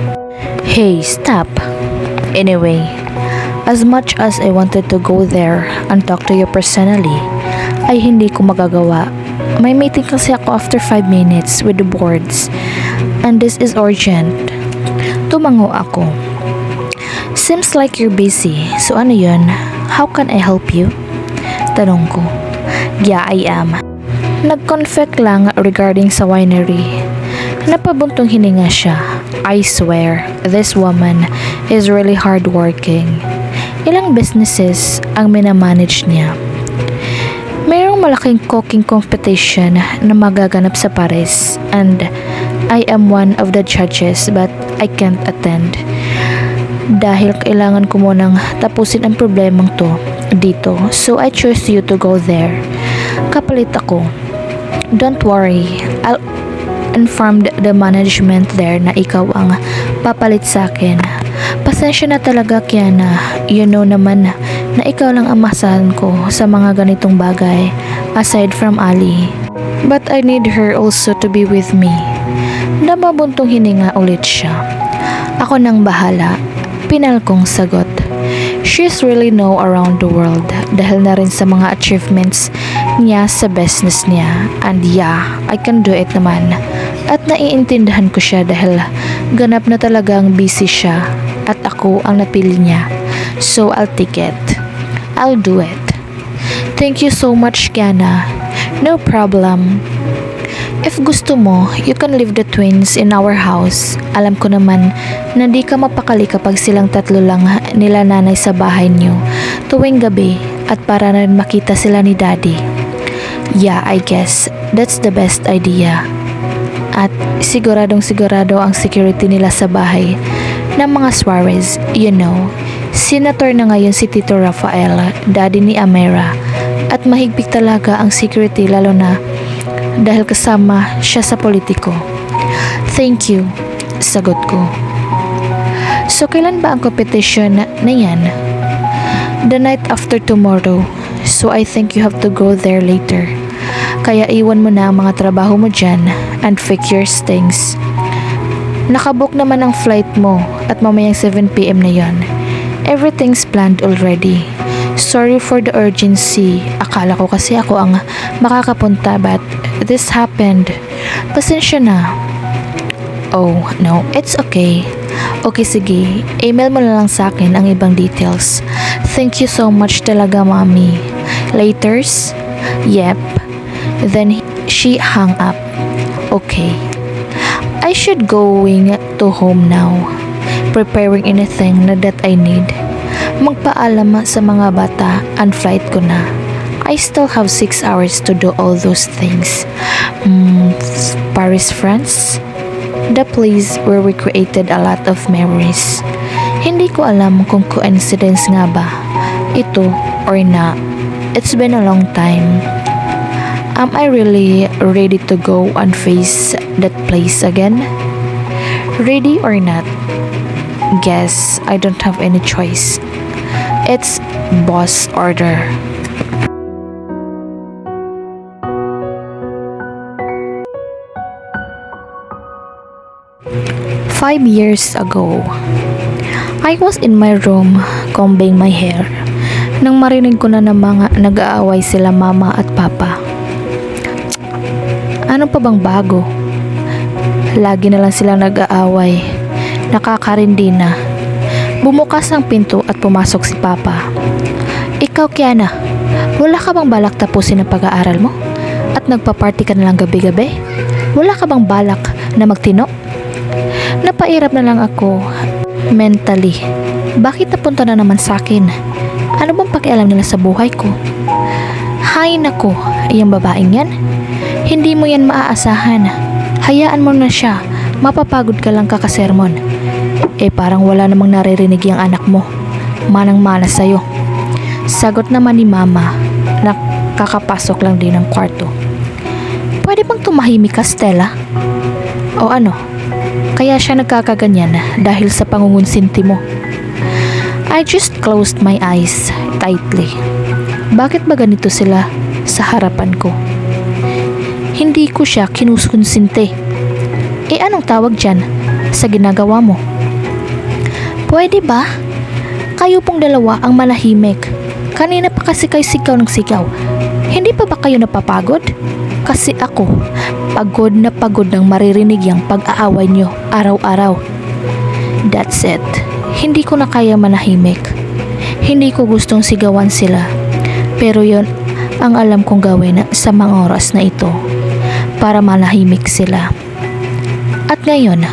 Hey, stop. Anyway, as much as I wanted to go there and talk to you personally, ay hindi ko magagawa. May meeting kasi ako after 5 minutes with the boards and this is urgent. Tumango ako. Seems like you're busy. So ano yun? How can I help you? Tanong ko. Yeah, I am. Nag-confect lang regarding sa winery. Napabuntong hininga siya. I swear, this woman is really hardworking. Ilang businesses ang minamanage niya. Mayroong malaking cooking competition na magaganap sa Paris and I am one of the judges but I can't attend dahil kailangan ko munang tapusin ang problemang to dito, so I choose you to go there. Kapalit ako. Don't worry, informed the management there na ikaw ang papalit sa akin. Pasensya na talaga, Kiana. You know naman na ikaw lang ang masahan ko sa mga ganitong bagay aside from Ali. But I need her also to be with me. Nababuntong hininga ulit siya. Ako nang bahala. Pinal kong sagot. She's really know around the world dahil na rin sa mga achievements niya sa business niya. And yeah, I can do it naman. At naiintindihan ko siya dahil ganap na talagang busy siya at ako ang napili niya. So I'll take it. I'll do it. Thank you so much, Kiana. No problem. If gusto mo, you can leave the twins in our house. Alam ko naman na di ka mapakali kapag silang tatlo lang nila nanay sa bahay niyo tuwing gabi at para na rin makita sila ni daddy. Yeah, I guess that's the best idea. At siguradong sigurado ang security nila sa bahay ng mga Suarez. You know, senator na ngayon si Tito Rafael, daddy ni Amira. At mahigpit talaga ang security lalo na dahil kasama siya sa politiko. Thank you, sagot ko. So kailan ba ang competition na yan? The night after tomorrow. So I think you have to go there later. Kaya iwan mo na ang mga trabaho mo dyan and fix your things. Nakabook naman ang flight mo at mamayang 7 PM na yon. Everything's planned already. Sorry for the urgency. Akala ko kasi ako ang makakapunta but this happened. Pasensya na. Oh, no. It's okay. Okay, sige. Email mo na lang sa akin ang ibang details. Thank you so much talaga, Mommy. Laters? Yep. Then she hung up. Okay. I should going to home now. Preparing anything na that I need. Magpaalam sa mga bata and flight ko na. I still have 6 hours to do all those things. Paris, France? The place where we created a lot of memories. Hindi ko alam kung coincidence nga ba ito or not. It's been a long time. Am I really ready to go and face that place again? Ready or not? Guess I don't have any choice. It's boss order. Five years ago, I was in my room combing my hair nang marinig ko na ng mga nag-aaway sila mama at papa. Ano pa bang bago? Lagi na lang silang nag-aaway. Nakakarindi na. Bumukas ang pinto at pumasok si Papa. Ikaw, Kiana, wala ka bang balak tapusin ang pag-aaral mo? At nagpa-party ka na lang gabi-gabi? Wala ka bang balak na magtino? Napairap na lang ako mentally. Bakit napunta na naman sa akin? Ano bang pakialam nila sa buhay ko? Hay nako, yung babaeng yan. Hindi mo yan maaasahan. Hayaan mo na siya. Mapapagod ka lang kakasermon. Parang wala namang naririnig yung anak mo. Manang-mana sa'yo. Sagot naman ni Mama na kakapasok lang din ng kwarto. Pwede bang tumahimik ka, Stella? O ano? Kaya siya nagkakaganyan dahil sa pangungunsinti mo. I just closed my eyes tightly. Bakit ba ganito sila sa harapan ko? Hindi ko siya kinuskonsinti. Anong tawag dyan sa ginagawa mo? Pwede ba? Kayo pong dalawa ang manahimik. Kanina pa kasi kayo sigaw ng sigaw. Hindi pa ba kayo napapagod? Kasi ako, pagod na pagod ng maririnig yung pag-aaway nyo araw-araw. That's it. Hindi ko na kaya manahimik. Hindi ko gustong sigawan sila. Pero yon ang alam kong gawin sa mga oras na ito para manahimik sila. At ngayon,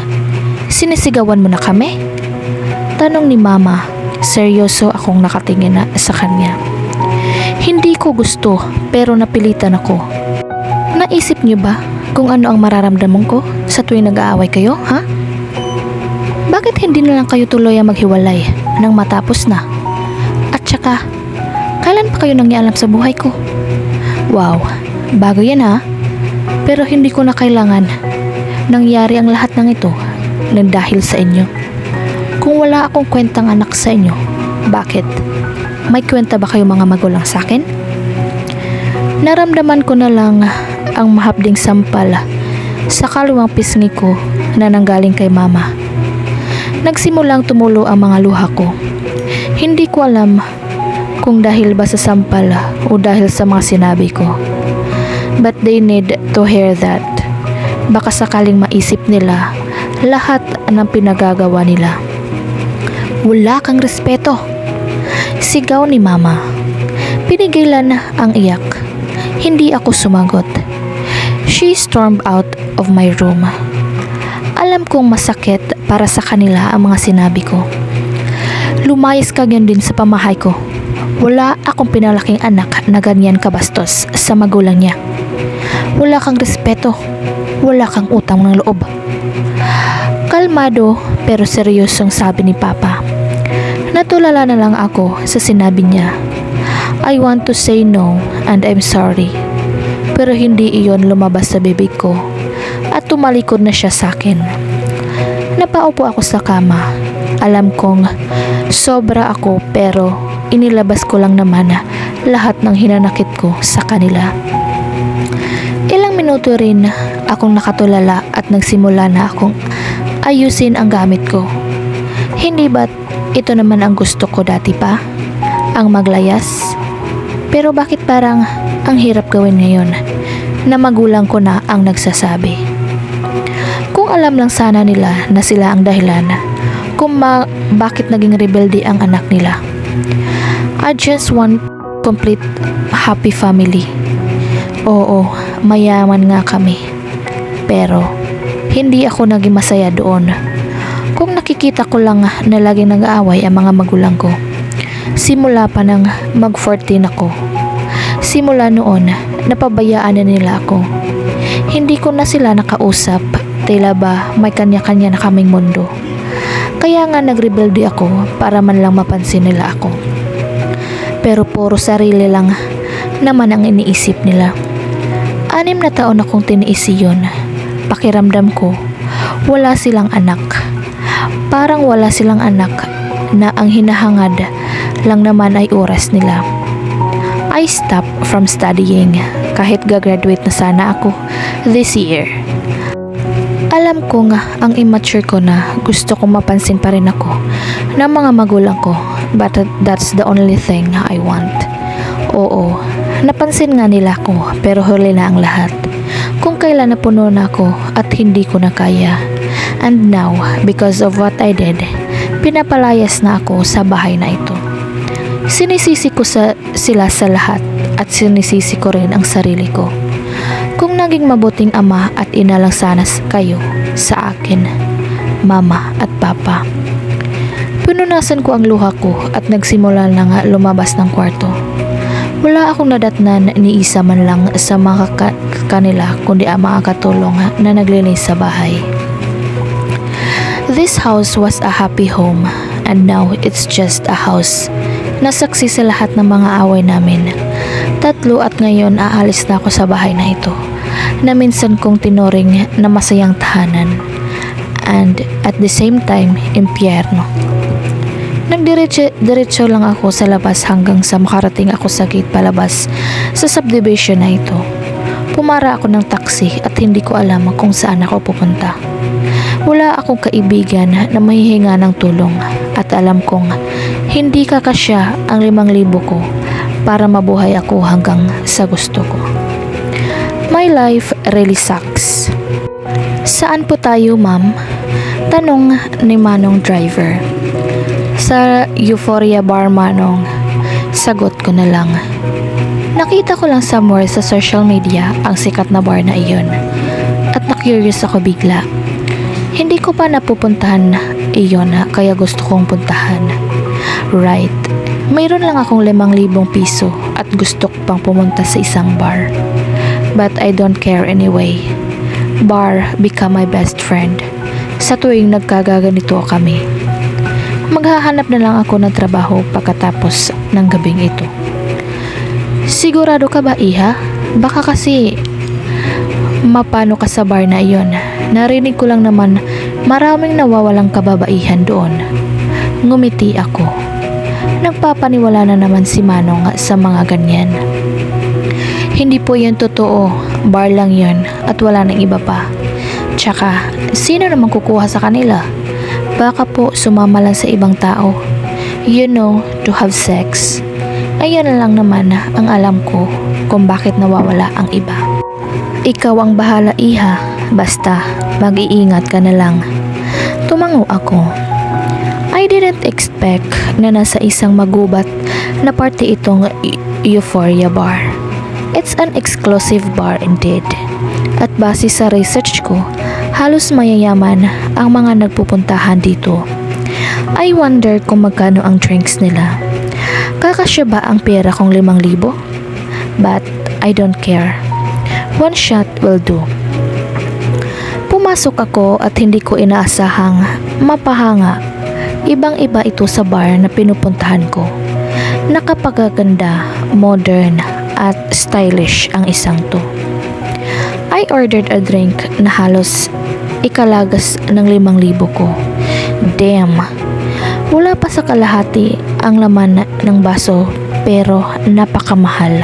sinisigawan mo na kami? Tanong ni Mama. Seryoso akong nakatingin na sa kanya. Hindi ko gusto pero napilitan ako. Naisip niyo ba kung ano ang mararamdaman ko sa tuwing nag-aaway kayo, ha? Bakit hindi na lang kayo tuloy ang maghiwalay nang matapos na? At saka, kailan pa kayo nangyaalam sa buhay ko? Wow, bago yan ha? Pero hindi ko na kailangan. Nangyari ang lahat ng ito nang dahil sa inyo. Kung wala akong kwentang anak sa inyo, bakit? May kwenta ba kayo mga magulang sa akin? Naramdaman ko na lang ang mahapding sampal sa kaluwang pisngi ko na nanggaling kay mama. Nagsimulang tumulo ang mga luha ko. Hindi ko alam kung dahil ba sa sampal o dahil sa mga sinabi ko. But they need to hear that. Baka sakaling maisip nila lahat ng pinagagawa nila. Wala kang respeto. Sigaw ni mama. Pinigilan ang iyak. Hindi ako sumagot. She stormed out of my room. Alam kong masakit para sa kanila ang mga sinabi ko. Lumayas ka ganyan din sa pamahay ko. Wala akong pinalaking anak na ganyan kabastos sa magulang niya. Wala kang respeto. Wala kang utang ng loob. Kalmado pero seryosong sabi ni Papa. Natulala na lang ako sa sinabi niya. I want to say no and I'm sorry. Pero hindi iyon lumabas sa bibig ko at tumalikod na siya sa akin. Napaupo ako sa kama. Alam kong sobra ako pero inilabas ko lang naman lahat ng hinanakit ko sa kanila. Ilang minuto rin akong nakatulala at nagsimula na akong ayusin ang gamit ko. Hindi ba't ito naman ang gusto ko dati pa? Ang maglayas? Pero bakit parang ang hirap gawin ngayon na magulang ko na ang nagsasabi? Kung alam lang sana nila na sila ang dahilan kung bakit naging rebelde ang anak nila. I just want complete happy family. Oo, mayaman nga kami. Pero hindi ako naging masaya doon. Kung nakikita ko lang na laging nag-aaway ang mga magulang ko. Simula pa nang mag-14 ako. Simula noon, napabayaan na nila ako. Hindi ko na sila nakausap, tila ba may kanya-kanya na kaming mundo. Kaya nga nagrebelde ako para man lang mapansin nila ako. Pero puro sarili lang naman ang iniisip nila. 6 na taon akong tiniis yun. Pakiramdam ko, wala silang anak. Parang wala silang anak na ang hinahangad lang naman ay oras nila. I stopped from studying kahit gagraduate na sana ako this year. Alam ko nga ang immature ko na gusto kong mapansin pa rin ako ng mga magulang ko, but that's the only thing I want. Oo, napansin nga nila ko pero huli na ang lahat. Kung kailan napuno na ako at hindi ko na kaya. And now, because of what I did, pinapalayas na ako sa bahay na ito. Sinisisi ko sila sa lahat at sinisisi ko rin ang sarili ko. Kung naging mabuting ama at ina lang sana kayo sa akin, mama at papa. Pinunasan ko ang luha ko at nagsimula na nga lumabas ng kwarto. Wala akong nadatnan ni isa man lang sa mga kanila kundi ang mga katulong na naglinis sa bahay. This house was a happy home and now it's just a house. Nasaksi sa lahat ng mga away namin. 3 at ngayon aalis na ako sa bahay na ito na minsan kong tinuring na masayang tahanan and at the same time impyerno. Nagdiretso lang ako sa labas hanggang sa makarating ako sa gate palabas sa subdivision na ito. Pumara ako ng taxi at hindi ko alam kung saan ako pupunta. Wala akong kaibigan na mahihinga ng tulong at alam kong hindi kakasya ang 5,000 ko para mabuhay ako hanggang sa gusto ko. My life really sucks. Saan po tayo, ma'am? Tanong ni Manong driver. Sa Euphoria Bar, Manong. Sagot ko na lang. Nakita ko lang somewhere sa social media ang sikat na bar na iyon. At na-curious ako bigla. Hindi ko pa napupuntahan iyon kaya gusto kong puntahan. Right. Mayroon lang akong 5,000 piso at gusto ko pang pumunta sa isang bar. But I don't care anyway. Bar become my best friend. Sa tuwing nagkagaganito kami. Maghahanap na lang ako ng trabaho pagkatapos ng gabing ito. Sigurado ka ba, Iha? Baka kasi mapano ka sa bar na iyon narinig ko lang naman maraming nawawalang kababaihan doon. Ngumiti ako. Nagpapaniwala na naman si Manong sa mga ganyan. Hindi po yun totoo, bar lang yun at wala nang iba pa. Tsaka, sino naman kukuha sa kanila? Baka po sumama lang sa ibang tao. You know, to have sex. Ayan lang naman ang alam ko kung bakit nawawala ang iba. Ikaw ang bahala, iha. Basta, mag-iingat ka na lang. Tumango ako. I didn't expect na nasa isang magubat na party itong Euphoria Bar. It's an exclusive bar indeed. At base sa research ko, halos mayayaman ang mga nagpupuntahan dito. I wonder kung magkano ang drinks nila. Kakasya ba ang pera kong 5,000? But I don't care. One shot will do. Pumasok ako at hindi ko inaasahang mapahanga. Ibang-iba ito sa bar na pinupuntahan ko. Nakapagaganda, modern, at stylish ang isang to. I ordered a drink na halos ikalagas ng 5,000 ko. Damn! Wala pa sa kalahati ang laman ng baso pero napakamahal.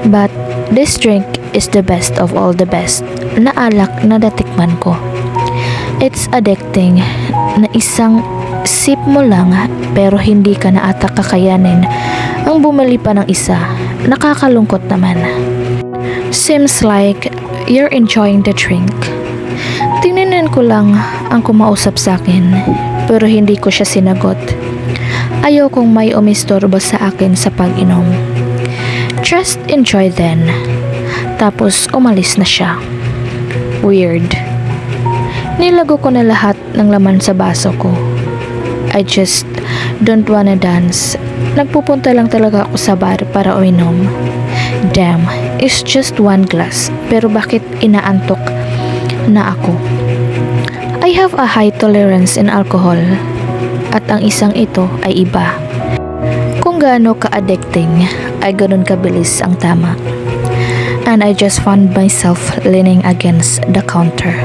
But this drink is the best of all the best na alak na natikman ko. It's addicting na isang sip mo lang pero hindi ka na ata kakayanin ang bumili pa ng isa. Nakakalungkot naman. Seems like you're enjoying the drink. Tingnan ko lang ang kumausap sa akin pero hindi ko siya sinagot. Ayokong may umistorbo sa akin sa pag-inom. Just enjoy then. Tapos umalis na siya. Weird. Nilago ko na lahat ng laman sa baso ko. I just don't wanna dance. Nagpupunta lang talaga ako sa bar para uminom. Damn, it's just one glass. Pero bakit inaantok na ako? I have a high tolerance in alcohol. At ang isang ito ay iba. Kung gaano ka-addicting, ay ganun kabilis ang tama. And I just found myself leaning against the counter,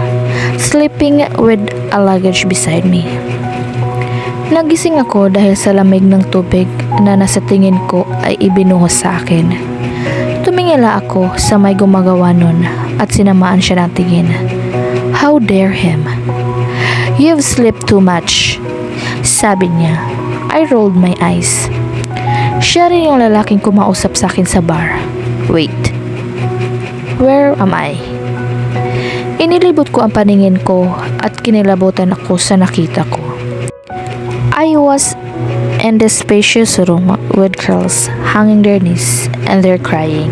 sleeping with a luggage beside me. Nagising ako dahil sa lamig ng tubig na nasa tingin ko ay ibinuhos sa akin. Tumingala ako sa may gumagawa nun at sinamaan siya ng tingin. How dare him? You've slept too much, sabi niya. I rolled my eyes. Siya rin yung lalaking kumausap sa akin sa bar. Wait. Where am I? Inilibot ko ang paningin ko at kinilabutan ako sa nakita ko. I was in the spacious room with girls hanging their knees and they're crying.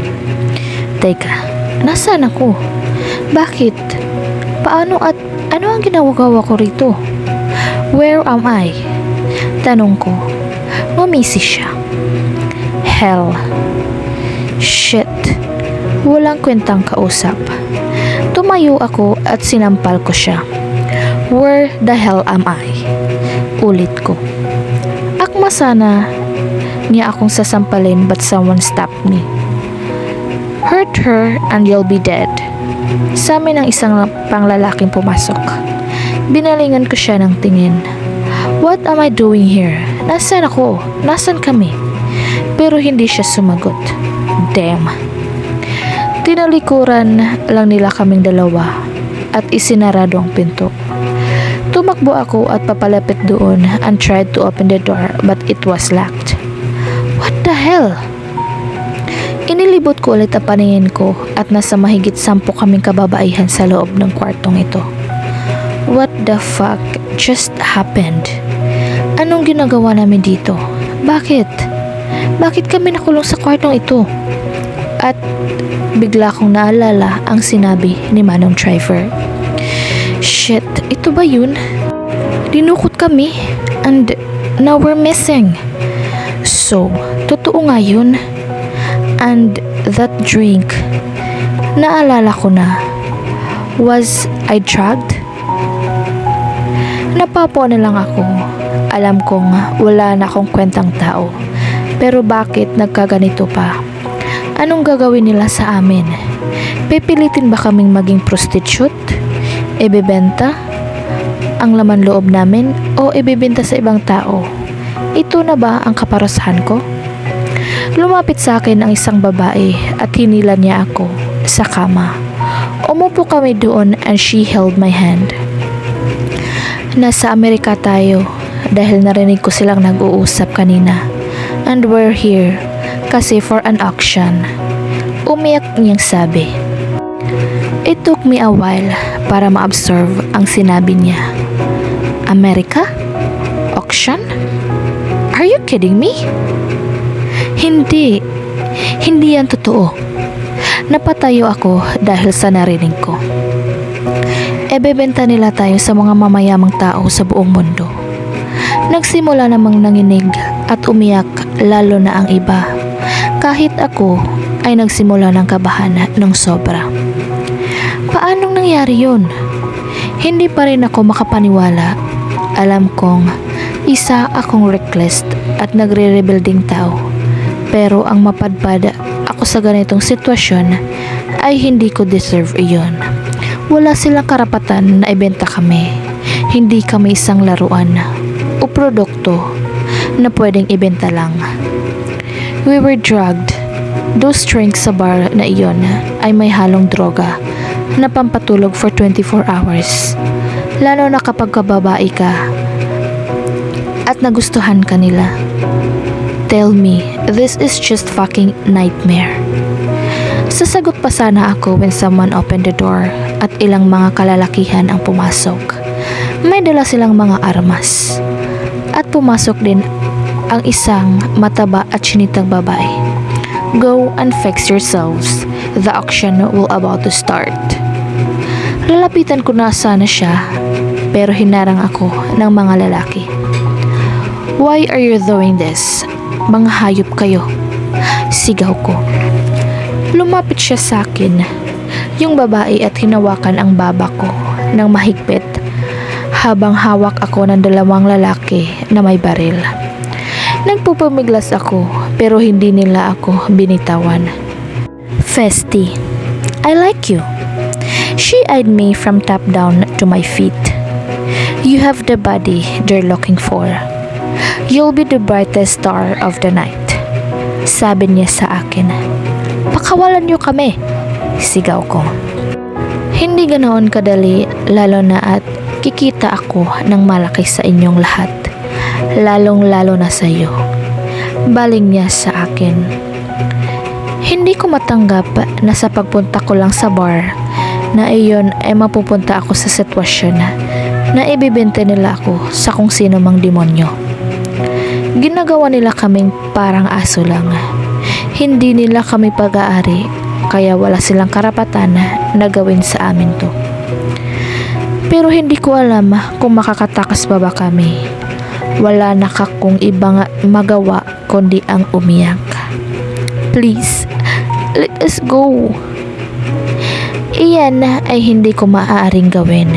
Teka, nasaan ako? Bakit? Paano at ano ang ginagawa ko rito? Where am I? Tanong ko. Ngumisi siya. Hell. Shit. Walang kwentang kausap. Tumayo ako at sinampal ko siya. Where the hell am I? Ulit ko. Akma sana niya akong sasampalin but someone stopped me. Hurt her and you'll be dead. Sabi ng isang panglalaking pumasok. Binalingan ko siya ng tingin. What am I doing here? Nasaan ako? Nasaan kami? Pero hindi siya sumagot. Damn. Tinalikuran lang nila kaming dalawa at isinarado ang pinto. Tumakbo ako at papalapit doon and tried to open the door but it was locked. What the hell? Inilibot ko ulit ang paningin ko at nasa mahigit 10 kaming kababaihan sa loob ng kwartong ito. What the fuck just happened? Anong ginagawa namin dito? Bakit? Bakit kami nakulong sa kwartong ito? At bigla kong naalala ang sinabi ni Manong Driver. Shit, ito ba yun? Dinukot kami and now we're missing. So, totoo nga yun. And that drink, naalala ko na, was I drugged? Napapo na lang ako. Alam kong wala na akong kwentang tao. Pero bakit nagkaganito pa? Anong gagawin nila sa amin? Pipilitin ba kaming maging prostitute? Ibebenta ang laman loob namin o ibebenta sa ibang tao? Ito na ba ang kaparusahan ko? Lumapit sa akin ang isang babae at hinila niya ako sa kama. Umupo kami doon and she held my hand. Nasa Amerika tayo dahil narinig ko silang nag-uusap kanina. And we're here kasi for an auction. Umiyak niyang sabi. It took me a while para ma-absorb ang sinabi niya. Amerika? Auction? Are you kidding me? Hindi yan totoo. Napatayo ako dahil sa narinig ko. Ebebenta nila tayo sa mga mamayamang tao sa buong mundo. Nagsimula namang nanginig at umiyak lalo na ang iba. Kahit ako ay nagsimula ng kabahan ng sobra. Paanong nangyari yun? Hindi pa rin ako makapaniwala. Alam kong isa akong reckless at nagre-rebuilding tao. Pero ang mapadpad ako sa ganitong sitwasyon ay hindi ko deserve iyon. Wala silang karapatan na ibenta kami. Hindi kami isang laruan o produkto na pwedeng ibenta lang. We were drugged. Those drinks sa bar na iyon ay may halong droga na pampatulog for 24 hours. Lalo na kapag kababae ka at nagustuhan ka nila. Tell me, this is just fucking nightmare. Sasagot pa sana ako when someone opened the door at ilang mga kalalakihan ang pumasok. May dala silang mga armas. At pumasok din ang isang mataba at sinitang babae. Go and fix yourselves. The auction will about to start. Lalapitan ko na sana siya, pero hinarang ako ng mga lalaki. Why are you doing this? Mga hayop kayo. Sigaw ko. Lumapit siya sa akin, yung babae, at hinawakan ang baba ko ng mahigpit habang hawak ako ng dalawang lalaki na may baril. Nagpupumiglas ako pero hindi nila ako binitawan. Festi, I like you. She eyed me from top down to my feet. You have the body they're looking for. You'll be the brightest star of the night. Sabi niya sa akin. Pakawalan niyo kami, sigaw ko. Hindi ganoon kadali, lalo na at kikita ako ng malaki sa inyong lahat. Lalong-lalo na sa iyo. Baling niya sa akin. Hindi ko matanggap na sa pagpunta ko lang sa bar na iyon ay mapupunta ako sa sitwasyon na ibibenta nila ako sa kung sino mang demonyo. Ginagawa nila kaming parang aso lang. Hindi nila kami pag-aari, kaya wala silang karapatan na gawin sa amin to. Pero hindi ko alam kung makakatakas pa ba kami. Wala na kakong ibang magawa kundi ang umiyak. Please, let us go. Iyan ay hindi ko maaaring gawin.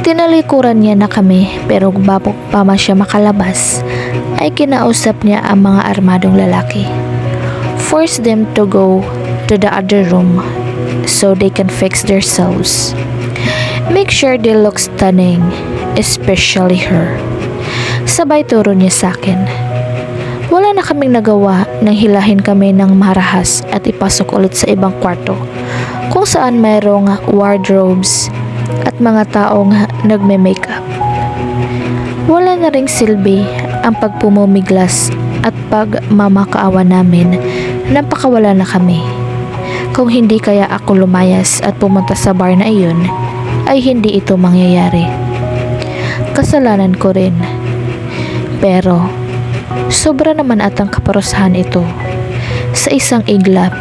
Tinalikuran niya na kami, pero bago pa man siya makalabas ay kinausap niya ang mga armadong lalaki. Force them to go to the other room so they can fix themselves. Make sure they look stunning, especially her. Sabay turo niya sa akin. Wala na kaming nagawa nang hilahin kami ng marahas at ipasok ulit sa ibang kwarto kung saan mayroong wardrobes at mga taong nagme-makeup. Wala na ring silbi ang pagpumumiglas at pagmamakaawa namin nang pakawala na kami. Kung hindi kaya ako lumayas at pumunta sa bar na iyon, ay hindi ito mangyayari. Kasalanan ko rin. Pero, sobra naman atang kaparusahan ito. Sa isang iglap,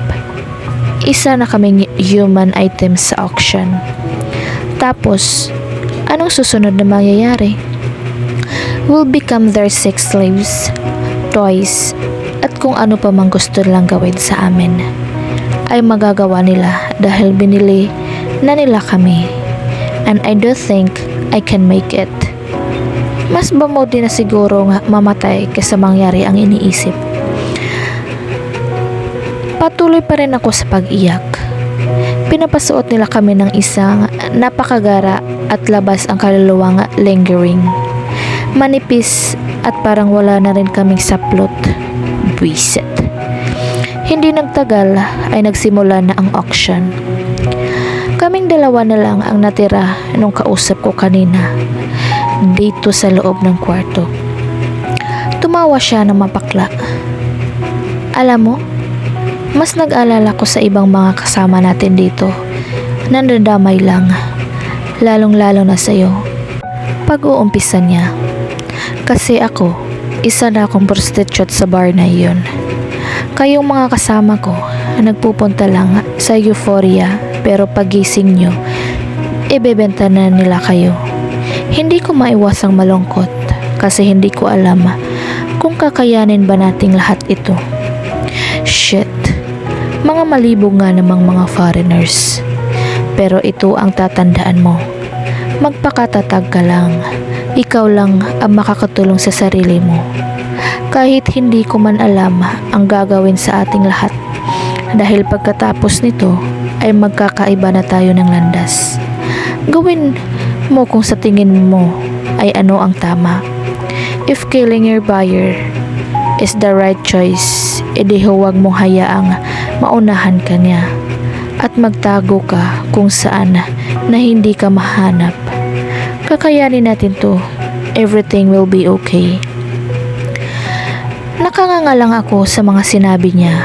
isa na kaming human items sa auction. Tapos, anong susunod na mangyayari? We'll become their sex slaves, toys, at kung ano pa mang gusto nilang gawin sa amin ay magagawa nila dahil binili na nila kami. And I don't think I can make it. Mas mabuti na siguro nga mamatay kaysa mangyari ang iniisip. Patuloy pa rin ako sa pag-iyak. Pinapasuot nila kami ng isang napakagara at labas ang kaluluwang lingering. Manipis at parang wala na rin kaming saplot. Buisit. Hindi nagtagal ay nagsimula na ang auction. Kaming dalawa na lang ang natira nung kausap ko kanina dito sa loob ng kwarto. Tumawa siya ng mapakla. Alam mo, mas nag-alala ko sa ibang mga kasama natin dito. Nandadamay lang, lalong-lalo na sa'yo. Pag-uumpisa niya. Kasi ako, isa na akong prostitute sa bar na iyon. Kayong mga kasama ko, nagpupunta lang sa euphoria, pero pagising nyo, ibebenta na nila kayo. Hindi ko maiwasang malungkot kasi hindi ko alam kung kakayanin ba nating lahat ito. Shit. Mga malibog nga namang mga foreigners. Pero ito ang tatandaan mo. Magpakatatag ka lang. Ikaw lang ang makakatulong sa sarili mo. Kahit hindi ko man alam ang gagawin sa ating lahat. Dahil pagkatapos nito ay magkakaiba na tayo ng landas. Gawin mo kung sa tingin mo ay ano ang tama. If killing your buyer is the right choice, edi huwag mong hayaang maunahan ka niya at magtago ka kung saan na hindi ka mahanap. Kakayanin natin to. Everything will be okay. Nakanganga lang ako sa mga sinabi niya.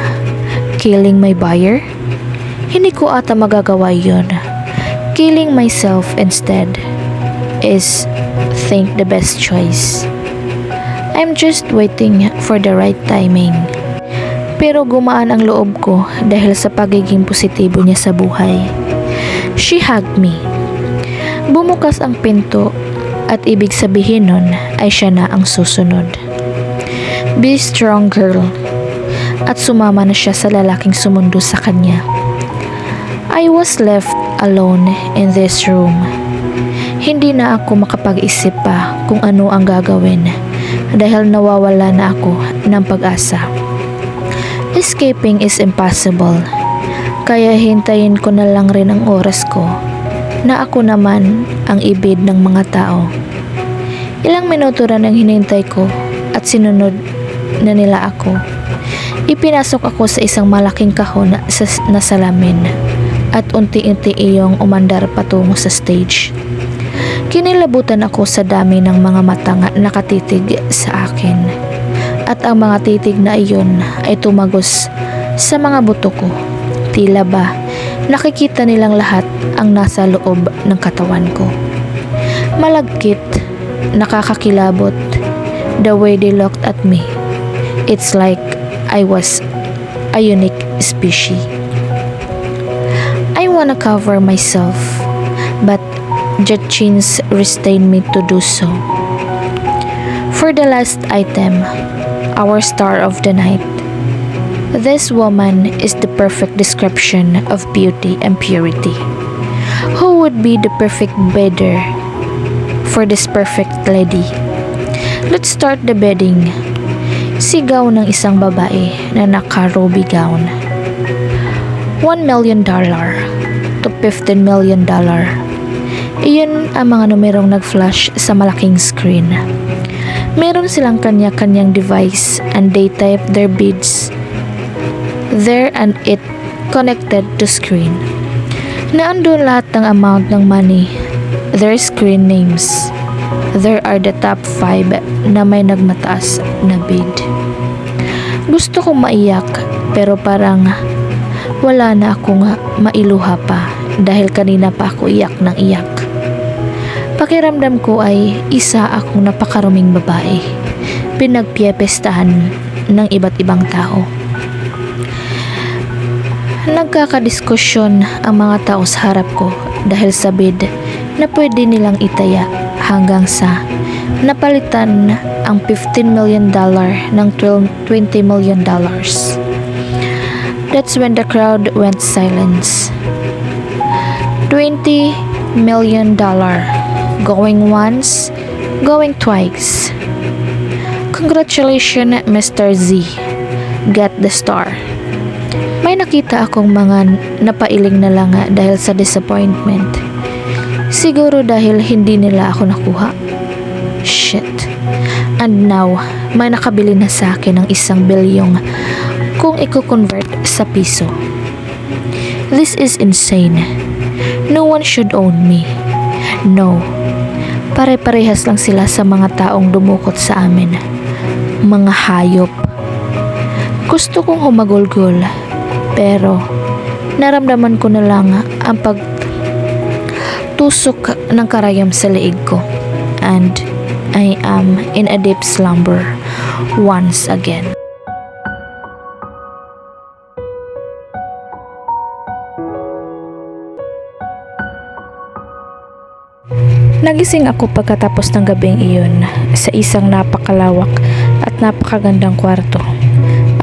Killing my buyer? Hindi ko ata magagawa yun. Killing myself instead is think the best choice. I'm just waiting for the right timing. Pero gumaan ang loob ko dahil sa pagiging positibo niya sa buhay. She hugged me. Bumukas ang pinto at ibig sabihin nun ay siya na ang susunod. Be strong, girl. At sumama na siya sa lalaking sumundo sa kanya. I was left alone in this room. Hindi na ako makapag-isip pa kung ano ang gagawin dahil nawawala na ako ng pag-asa. Escaping is impossible. Kaya hintayin ko na lang rin ang oras ko na ako naman ang ibid ng mga tao. Ilang minuto rin ang hinintay ko at sinunod na nila ako. Ipinasok ako sa isang malaking kahon na salamin at unti-unti iyong umandar patungo sa stage. Kinilabutan ako sa dami ng mga matang nakatitig sa akin at ang mga titig na iyon ay tumagos sa mga buto ko. Tila ba nakikita nilang lahat ang nasa loob ng katawan ko. Malagkit, nakakakilabot, the way they looked at me. It's like I was a unique species. I wanna cover myself, but Jachins restrained me to do so. For the last item, our star of the night. This woman is the perfect description of beauty and purity. Who would be the perfect bidder for this perfect lady? Let's start the bidding. Sigaw ng isang babae na naka-ruby gown. $1 million to $15 million. Iyon ang mga numerong nag-flash sa malaking screen. Meron silang kanya-kanyang device and they type their bids there and it connected to screen. Naandun lahat ng amount ng money, their screen names. There are the top 5 na may nagmataas na bid. Gusto kong maiyak pero parang wala na akong mailuha pa dahil kanina pa ako iyak ng iyak. Pakiramdam ko ay isa akong napakaruming babae, pinagpiepestahan ng iba't ibang tao. Nagkakadiskusyon ang mga tao sa harap ko dahil sa bid na pwede nilang itaya hanggang sa napalitan ang $15 million ng $20 million. That's when the crowd went silence. $20 million. Going once, going twice. Congratulations, Mr. Z. Get the star. May nakita akong mga napailing na lang dahil sa disappointment. Siguro dahil hindi nila ako nakuha. Shit. And now, may nakabili na sa akin ng 1 bilyong kung i-convert sa piso. This is insane. No one should own me. No. Pare-parehas lang sila sa mga taong dumukot sa amin. Mga hayop. Gusto kong humagulgol, pero naramdaman ko na lang ang pagtusok ng karayom sa leeg ko. And I am in a deep slumber once again. Nagising ako pagkatapos ng gabing iyon sa isang napakalawak at napakagandang kwarto.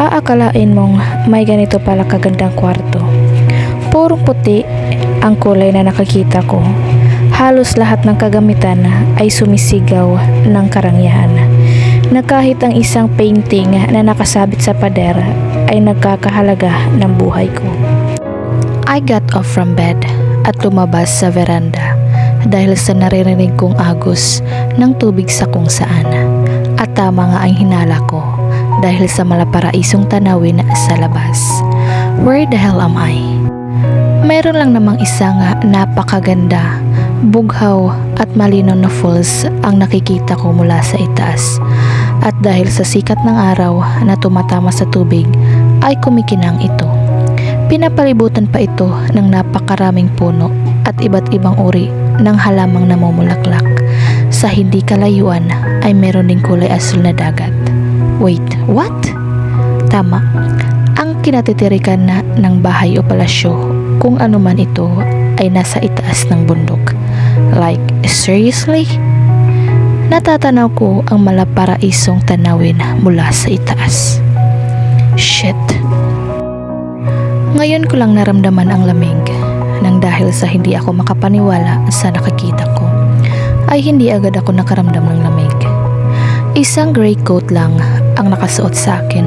Aakalain mong may ganito pala kagandang kwarto. Puro puti ang kulay na nakikita ko. Halos lahat ng kagamitan ay sumisigaw ng karangyaan. Na kahit ang isang painting na nakasabit sa pader ay nagkakahalaga ng buhay ko. I got off from bed at lumabas sa veranda dahil sa naririnig kong agos ng tubig sa kung saan. At tama nga ang hinala ko dahil sa malaparaisong tanawin sa labas. Where the hell am I? Meron lang namang isang napakaganda, bughaw at malinaw na falls ang nakikita ko mula sa itaas. At dahil sa sikat ng araw na tumatama sa tubig ay kumikinang ito. Pinapalibutan pa ito ng napakaraming puno at iba't ibang uri ng halamang namumulaklak. Sa hindi kalayuan ay meron ding kulay asul na dagat. Wait, what? Tama. Ang kinatitirikan na ng bahay o palasyo, kung ano man ito, ay nasa itaas ng bundok. Like, seriously? Natatanaw ko ang malaparaisong tanawin mula sa itaas. Shit. Ngayon ko lang naramdaman ang lamig nang dahil sa hindi ako makapaniwala sa nakikita ko, ay hindi agad ako nakaramdam ng lamig. Isang gray coat lang ang nakasuot sa akin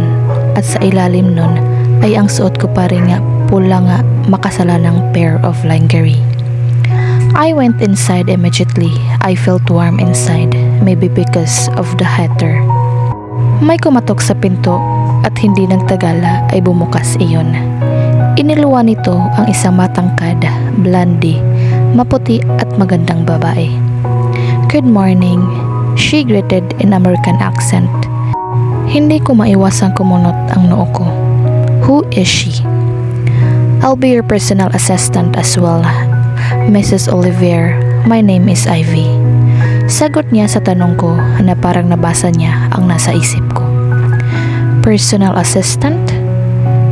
at sa ilalim nun ay ang suot ko pa rin pulang makasalanang pair of lingerie. I went inside immediately. I felt warm inside, maybe because of the heater. May kumatok sa pinto at hindi nagtagal ay bumukas iyon. Iniluwa nito ang isang matangkad, blondie, maputi at magandang babae. Good morning, she greeted in American accent. Hindi ko maiwasang kumunot ang noo ko. Who is she? I'll be your personal assistant as well, Mrs. Olivier. My name is Ivy. Sagot niya sa tanong ko na parang nabasa niya ang nasa isip ko. Personal assistant?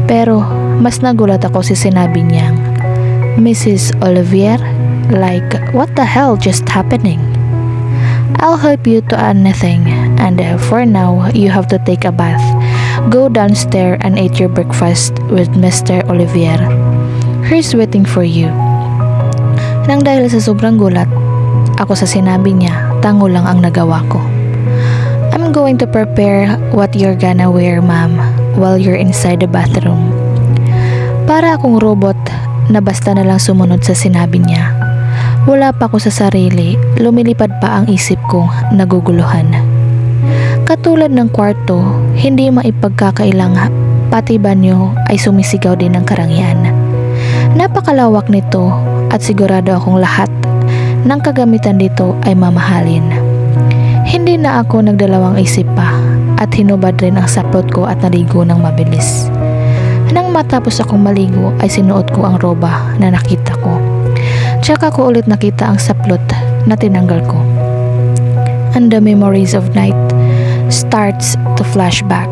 Pero mas nagulat ako sa sinabi niyang Mrs. Olivier, like what the hell just happening? I'll help you to anything, and for now you have to take a bath. Go downstairs and eat your breakfast with Mr. Olivier. He's waiting for you. Nang dahil sa sobrang gulat ako sa sinabi niya, tango lang ang nagawa ko. I'm going to prepare what you're gonna wear, ma'am, while you're inside the bathroom. Para akong robot na basta na lang sumunod sa sinabi niya. Wala pa ako sa sarili, lumilipad pa ang isip ko, naguguluhan. Katulad ng kwarto, hindi maipagkakailang pati banyo ay sumisigaw din ng karangyaan. Napakalawak nito at sigurado akong lahat ng kagamitan dito ay mamahalin. Hindi na ako nagdalawang isip pa at hinubad rin ang saplot ko at naligo ng mabilis. Nang matapos akong maligo ay sinuot ko ang roba na nakita ko. Tsaka ko ulit nakita ang saplot na tinanggal ko. And the memories of night starts to flashback.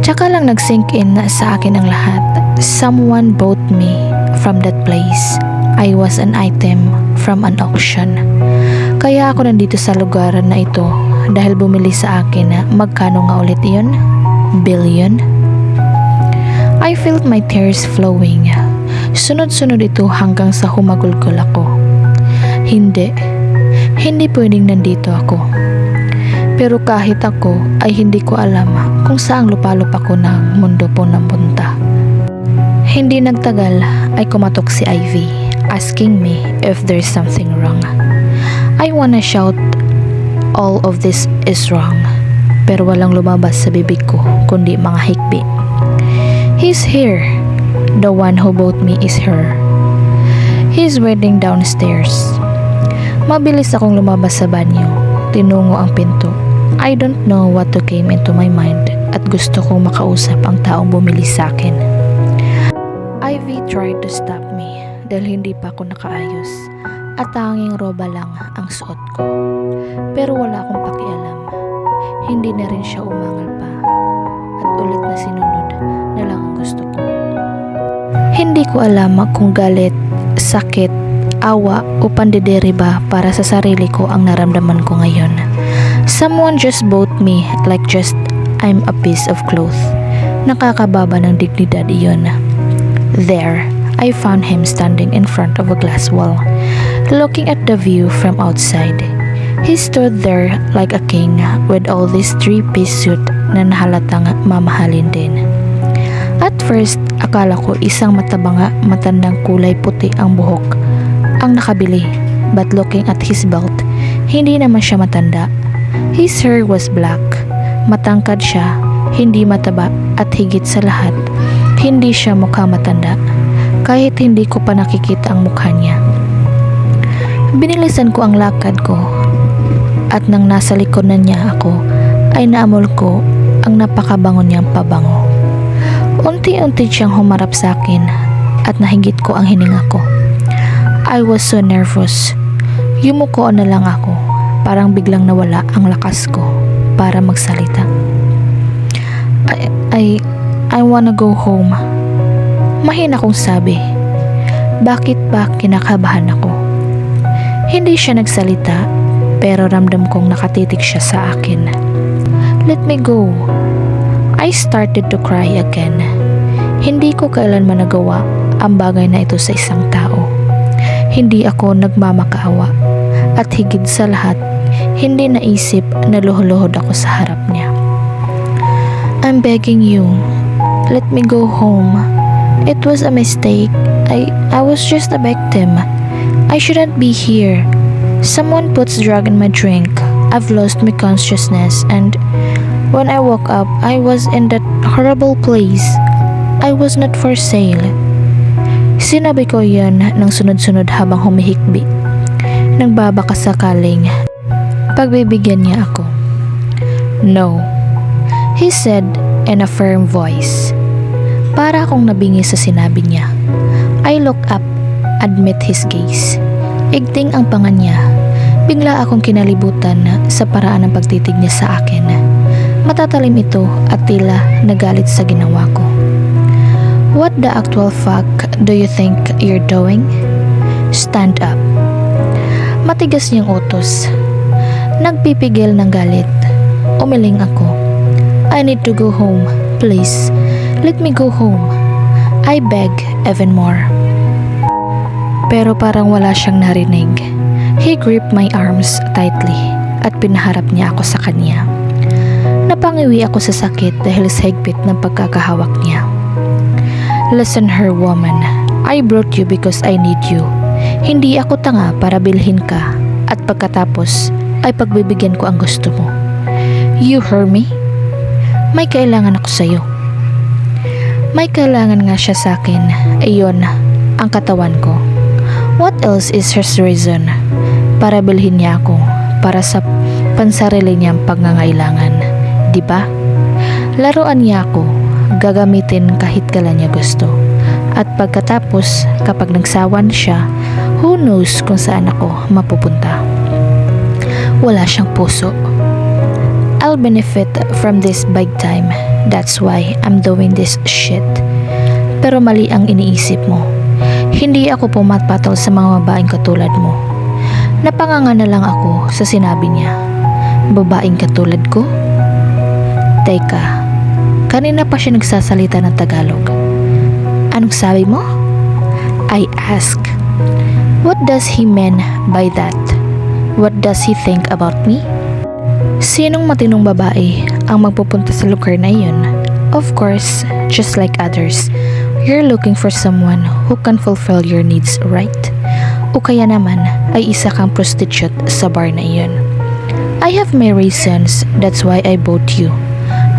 Tsaka lang nag-sink in sa akin ang lahat. Someone bought me from that place. I was an item from an auction. Kaya ako nandito sa lugar na ito dahil bumili sa akin na magkano nga ulit iyon? Billion? I felt my tears flowing. Sunod-sunod ito hanggang sa humagulgol ako. Hindi pwedeng nandito ako. Pero kahit ako ay hindi ko alam kung saang lupalop ako ng mundo po napunta. Hindi nagtagal ay kumatok si Ivy, asking me if there's something wrong. I wanna shout, all of this is wrong. Pero walang lumabas sa bibig ko kundi mga hikbi. He's here. The one who bought me is her. He's waiting downstairs. Mabilis akong lumabas sa banyo. Tinungo ang pinto. I don't know what to came into my mind at gusto kong makausap ang taong bumili sa akin. Ivy tried to stop me dahil hindi pa ako nakaayos at tanging roba lang ang suot ko. Pero wala akong pakialam. Hindi na rin siya umangal pa at ulit na sinunod na lang ang gusto ko. Hindi ko alam kung galit, sakit, awa o pandideriba para sa sarili ko ang naramdaman ko ngayon. Someone just bought me like just I'm a piece of cloth. Nakakababa ng dignidad iyon. There, I found him standing in front of a glass wall, looking at the view from outside. He stood there like a king with all this three-piece suit na nahalatang mamahalin din. At first, akala ko isang matandang kulay puti ang buhok ang nakabili. But looking at his belt, hindi naman siya matanda. His hair was black. Matangkad siya, hindi mataba at higit sa lahat, hindi siya mukha matanda. Kahit hindi ko pa nakikita ang mukha niya. Binilisan ko ang lakad ko at nang nasa likod na niya ako ay naamol ko ang napakabango niyang pabango. Unti-unti siyang humarap sa akin at nahigit ko ang hininga ko. I was so nervous. Yumuko na lang ako, parang biglang nawala ang lakas ko para magsalita. I wanna go home. Mahina kong sabi. Bakit ba kinakabahan ako? Hindi siya nagsalita pero ramdam kong nakatitig siya sa akin. Let me go. I started to cry again. Hindi ko kailanman nagawa ang bagay na ito sa isang tao. Hindi ako nagmamakaawa at higit sa lahat, hindi naisip na luhod ako sa harap niya. I'm begging you, let me go home. It was a mistake. I was just a victim. I shouldn't be here. Someone puts drug in my drink. I've lost my consciousness and when I woke up, I was in that horrible place. I was not for sale. Sinabi ko yan ng sunod-sunod habang humihikbi. Nagbabaka sakaling pagbibigyan niya ako. No, he said in a firm voice. Para akong nabingi sa sinabi niya. I look up, admit his gaze. Igting ang panga niya. Bigla akong kinalibutan sa paraan ng pagtitig niya sa akin. Matatalim ito at tila nagalit sa ginawa ko. What the actual fuck do you think you're doing? Stand up. Matigas niyang utos. Nagpipigil ng galit. Umiling ako. I need to go home. Please, let me go home. I beg even more. Pero parang wala siyang narinig. He gripped my arms tightly at pinaharap niya ako sa kanya. Napangiwi ako sa sakit dahil sa higpit ng pagkakahawak niya. Listen her, woman. I brought you because I need you. Hindi ako tanga para bilhin ka at pagkatapos ay pagbibigyan ko ang gusto mo. You heard me? May kailangan ako sa'yo. May kailangan nga siya sa akin. Iyon ang katawan ko. What else is her reason? Para bilhin niya ako para sa pansarili niyang pangangailangan. Diba? Laruan niya ako, gagamitin kahit kailan niya gusto. At pagkatapos, kapag nagsawan siya, who knows kung saan ako mapupunta. Wala siyang puso. I'll benefit from this big time. That's why I'm doing this shit. Pero mali ang iniisip mo. Hindi ako pumapatol sa mga babaeng katulad mo. Napanganga na lang ako sa sinabi niya. Babaeng katulad ko? Teka, kanina pa siya nagsasalita ng Tagalog. Anong sabi mo? I ask. What does he mean by that? What does he think about me? Sinong matinong babae ang magpupunta sa lugar na iyon? Of course, just like others, You're looking for someone who can fulfill your needs, right? O kaya naman ay isa kang prostitute sa bar na iyon. I have my reasons, that's why I bought you.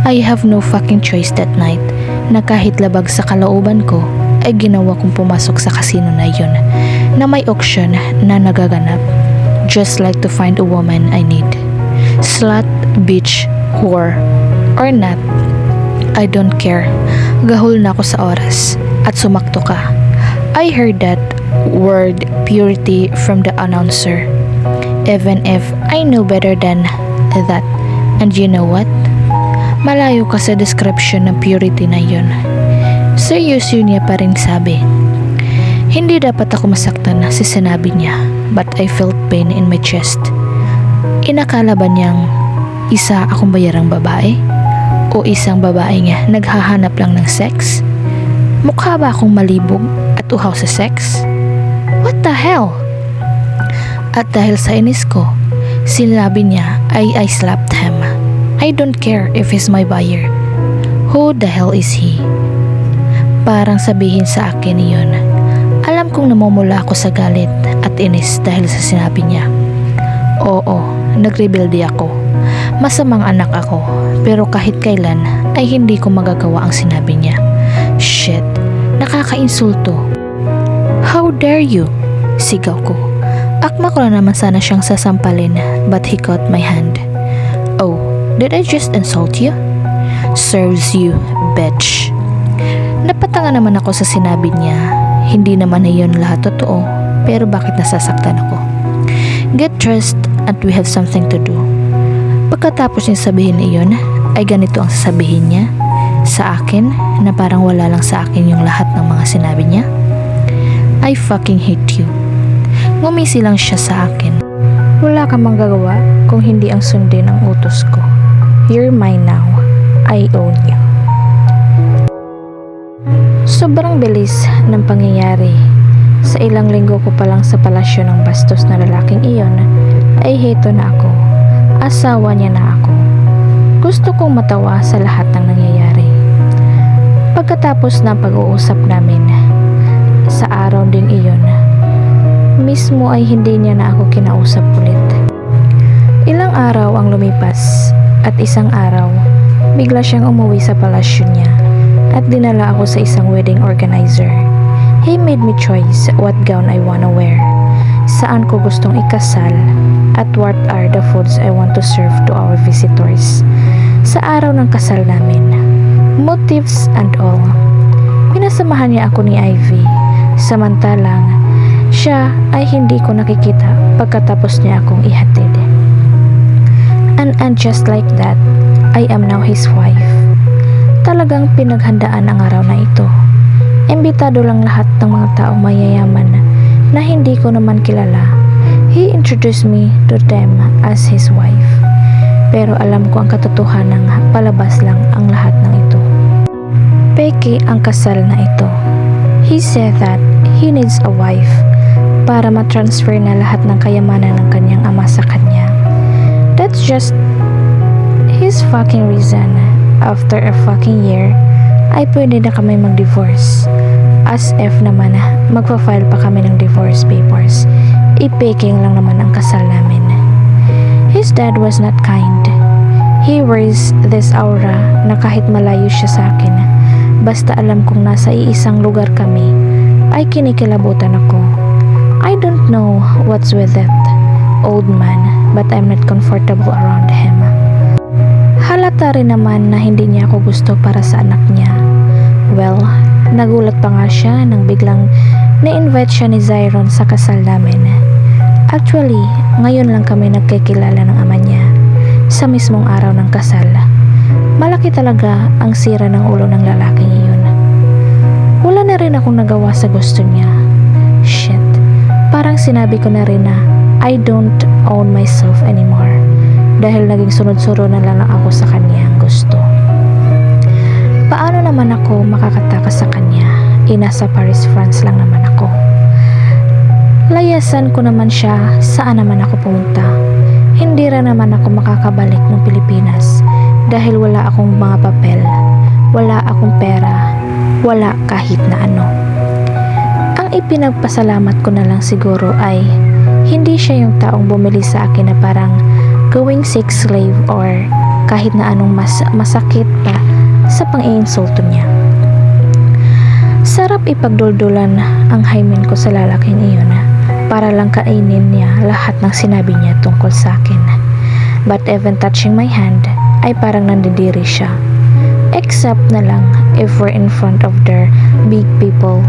I have no fucking choice that night na kahit labag sa kalooban ko ay ginawa kong pumasok sa kasino na iyon na may auction na nagaganap. Just like to find a woman I need. Slut, bitch, whore, or not, I don't care. Gahol na ako sa oras at sumakto ka. I heard that word purity from the announcer. Even if I know better than that. And you know what? Malayo ka sa description ng purity na yun. Seryoso niya pa rin sabi. Hindi dapat ako masaktan sa sinabi niya, but I felt pain in my chest. Inakala ba niyang isa akong bayarang babae? O isang babae nga naghahanap lang ng sex? Mukha ba akong malibog at uhaw sa sex? What the hell? At dahil sa inis ko, sinabi niya ay I slapped him. I don't care if he's my buyer. Who the hell is he? Parang sabihin sa akin yun. Alam kong namumula ako sa galit at inis dahil sa sinabi niya. Oo, nagrebelde ako. Masamang anak ako, pero kahit kailan ay hindi ko magagawa ang sinabi niya. Shit, nakakainsulto. How dare you? Sigaw ko. Akma ko na naman sana siyang sasampalin, but he caught my hand. Oh, did I just insult you? Serves you, bitch. Napatanga naman ako sa sinabi niya. Hindi naman na yun lahat totoo, pero bakit nasasaktan ako? Get dressed and we have something to do. Pagkatapos niya sabihin iyon, ay ganito ang sasabihin niya sa akin na parang wala lang sa akin yung lahat ng mga sinabi niya. I fucking hate you. Ngumisi lang siya sa akin. Wala kang manggagawa kung hindi ang sundin ang utos ko. You're mine now. I own you. Sobrang bilis ng pangyayari. Sa ilang linggo ko pa lang sa palasyo ng bastos na lalaking iyon, ay heto na ako. Asawa niya na ako. Gusto kong matawa sa lahat ng nangyayari. Pagkatapos ng pag-uusap namin, sa araw ding iyon, mismo ay hindi niya na ako kinausap ulit. Ilang araw ang lumipas at isang araw, bigla siyang umuwi sa palasyo niya at dinala ako sa isang wedding organizer. He made me choice what gown I wanna wear, saan ko gustong ikasal, at what are the foods I want to serve to our visitors. Sa araw ng kasal namin, motives and all. Pinasamahan niya ako ni Ivy, samantalang siya ay hindi ko nakikita pagkatapos niya akong ihatid. And just like that, I am now his wife. Talagang pinaghandaan ang araw na ito. Imbitado lang lahat ng mga taong mayayaman na hindi ko naman kilala. He introduced me to them as his wife. Pero alam ko ang katotohanan na palabas lang ang lahat ng ito. Peke ang kasal na ito. He said that he needs a wife para matransfer na lahat ng kayamanan ng kanyang ama sa kanya. That's just his fucking reason. After a fucking year, ay pwede na kami mag-divorce. As if naman magpa-file pa kami ng divorce papers. I-peking lang naman ang kasal namin. His dad was not kind. He wears this aura na kahit malayo siya sa akin, basta alam kong nasa iisang lugar kami, ay kinikilabutan ako. I don't know what's with it, old man, but I'm not comfortable around him. Halata rin naman na hindi niya ako gusto para sa anak niya. Well, nagulat pa nga siya nang biglang na-invite siya ni Zyron sa kasal namin. Actually, ngayon lang kami nagkikilala ng ama niya sa mismong araw ng kasal. Malaki talaga ang sira ng ulo ng lalaking iyon. Wala na rin akong nagawa sa gusto niya. Shit, parang sinabi ko na rin na I don't own myself anymore. Dahil naging sunod-sunod na lang ako sa kanyang gusto. Paano naman ako makakatakas sa kanya? Nasa Paris, France lang naman ako. Layasan ko naman siya saan naman ako pumunta. Hindi rin naman ako makakabalik ng Pilipinas dahil wala akong mga papel, wala akong pera, wala kahit na ano. Ang ipinagpasalamat ko na lang siguro ay hindi siya yung taong bumili sa akin na parang going sex slave or kahit na anong mas masakit pa sa pang-iinsulto niya. Sarap ipagduldulan ang hymen ko sa lalaking iyon para lang kainin niya lahat ng sinabi niya tungkol sa akin. But even touching my hand ay parang nandidiri siya. Except na lang if we're in front of their big people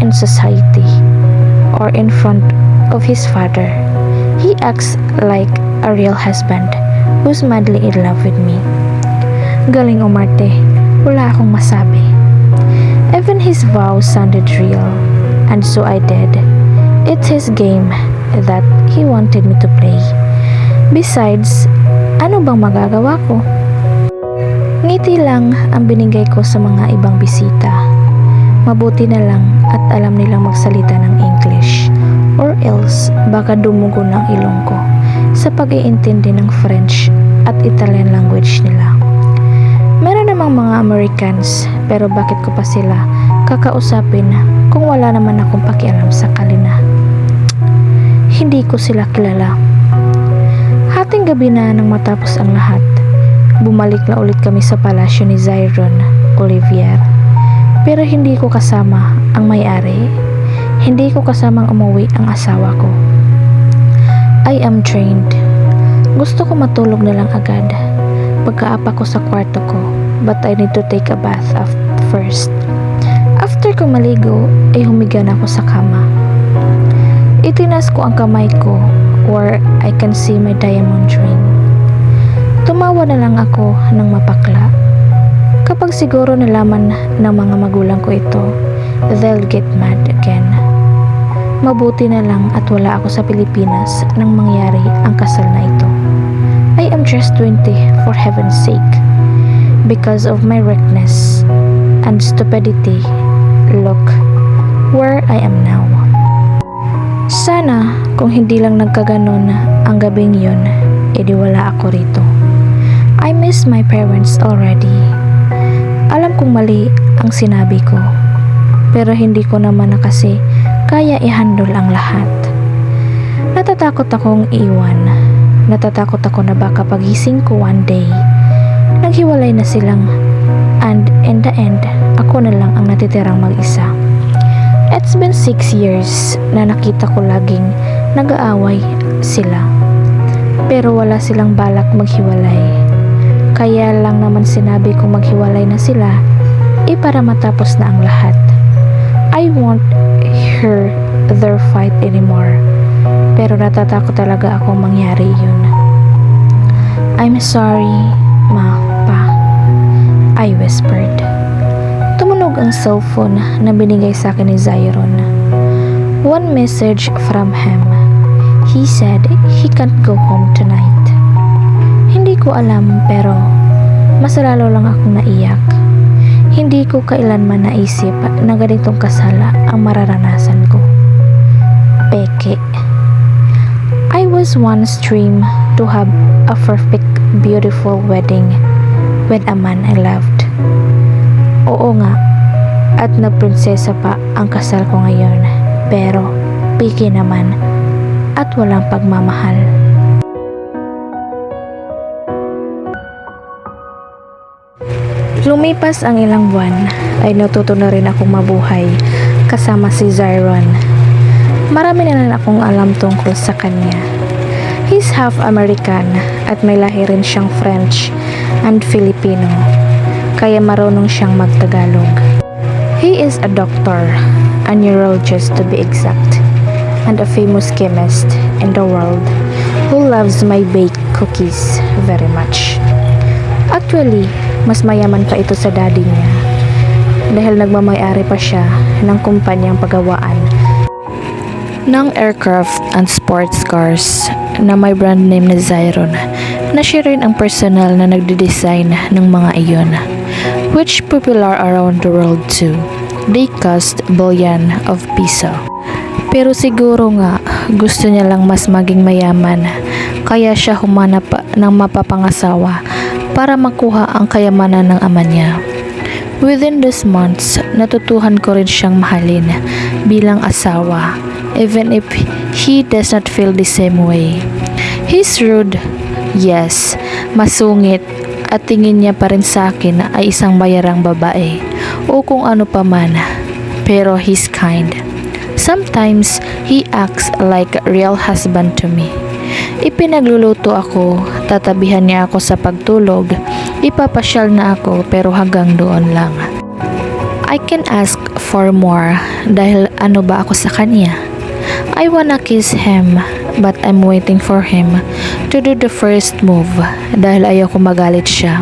in society or in front of his father. He acts like a real husband who's madly in love with me. Galing umarte, wala akong masabi. Even his vows sounded real, and so I did. It's his game that he wanted me to play. Besides, ano bang magagawa ko? Ngiti lang ang binigay ko sa mga ibang bisita. Mabuti na lang at alam nilang magsalita ng English, or else baka dumugo ng ilong ko sa pag-iintindi ng French at Italian language nila. Meron namang mga Americans, pero bakit ko pa sila kakausapin kung wala naman akong pakialam sa kanila? Hindi ko sila kilala. Hating gabi na nang matapos ang lahat, bumalik na ulit kami sa palasyo ni Zyron Olivier. Pero hindi ko kasama ang may-ari. Hindi ko kasamang umuwi ang asawa ko. I am drained. Gusto ko matulog na lang agad pagkaapa ko sa kwarto ko, but I need to take a bath first. After ko maligo, ay humiga na ako sa kama. Itinas ko ang kamay ko where I can see my diamond ring. Tumawa na lang ako ng mapakla. Kapag siguro nalaman ng mga magulang ko ito, they'll get mad again. Mabuti na lang at wala ako sa Pilipinas nang mangyari ang kasal na ito. I am just 20 for heaven's sake. Because of my recklessness and stupidity, look where I am now. Sana kung hindi lang nagkaganon ang gabing yun, edi wala ako rito. I miss my parents already. Alam kong mali ang sinabi ko, pero hindi ko naman na kasi kaya i-handle ang lahat. Natatakot akong iwan. Natatakot ako na baka pagising ko one day, naghiwalay na silang, and in the end, ako na lang ang natitirang mag-isa. It's been 6 years na nakita ko laging nag-aaway sila. Pero wala silang balak maghiwalay. Kaya lang naman sinabi kong maghiwalay na sila, para matapos na ang lahat. I won't hear their fight anymore. Pero natatakot talaga akong mangyari yun. I'm sorry, Ma, Pa, I whispered. Tumunog ang cellphone na binigay sa akin ni Zyron. One message from him. He said he can't go home tonight. Hindi ko alam pero mas lalo lang akong naiyak. Hindi ko kailanman naisip na ganitong kasala ang mararanasan ko. Peke. I was once dreamed to have a perfect, beautiful wedding with a man I loved. Oo nga, at nagprinsesa pa ang kasal ko ngayon, pero piki naman at walang pagmamahal. Lumipas ang ilang buwan ay natuto na rin akong mabuhay kasama si Zyron. Marami na rin akong alam tungkol sa kanya. He's half American at may lahi rin siyang French and Filipino, kaya marunong siyang magtagalog. He is a doctor, a neurologist to be exact, and a famous chemist in the world who loves my baked cookies very much. Actually, mas mayaman pa ito sa daddy niya dahil nagmamayari pa siya ng kumpanyang paggawaan ng aircraft and sports cars na may brand name na Zyron, na siya rin ang personal na nagde-design ng mga iyon, which popular around the world too. They cost billion of piso. Pero siguro nga gusto niya lang mas maging mayaman, kaya siya humanap ng mapapangasawa para makuha ang kayamanan ng ama niya. Within those months, natutuhan ko rin siyang mahalin bilang asawa, even if he does not feel the same way. He's rude, yes, masungit, at tingin niya pa rin sa akin ay isang bayarang babae o kung ano pa man, pero he's kind. Sometimes, he acts like a real husband to me. Ipinagluluto ako, tatabihan niya ako sa pagtulog, ipapasyal na ako pero hanggang doon lang. I can ask for more dahil ano ba ako sa kanya? I wanna kiss him but I'm waiting for him to do the first move dahil ayoko magalit siya.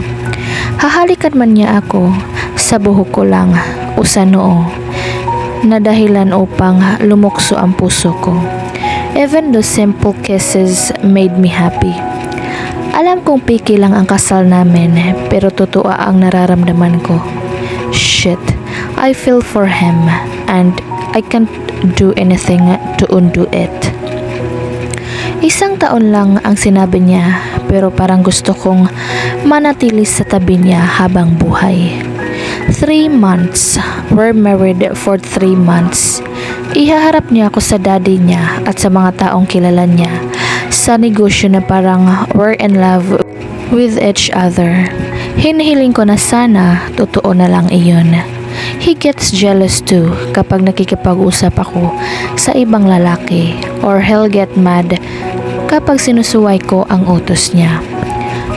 Hahalikan man niya ako, sa buhok ko lang o sa noo na dahilan upang lumukso ang puso ko. Even those simple kisses made me happy. Alam kong picky lang ang kasal namin pero totoo ang nararamdaman ko. Shit, I feel for him and I can't do anything to undo it. Isang taon lang ang sinabi niya pero parang gusto kong manatili sa tabi niya habang buhay. 3 months. We're married for 3 months. Ihaharap niya ako sa daddy niya at sa mga taong kilala niya sa negosyo na parang we're in love with each other. Hinihiling ko na sana totoo na lang iyon. He gets jealous too kapag nakikipag-usap ako sa ibang lalaki or he'll get mad kapag sinusuway ko ang utos niya.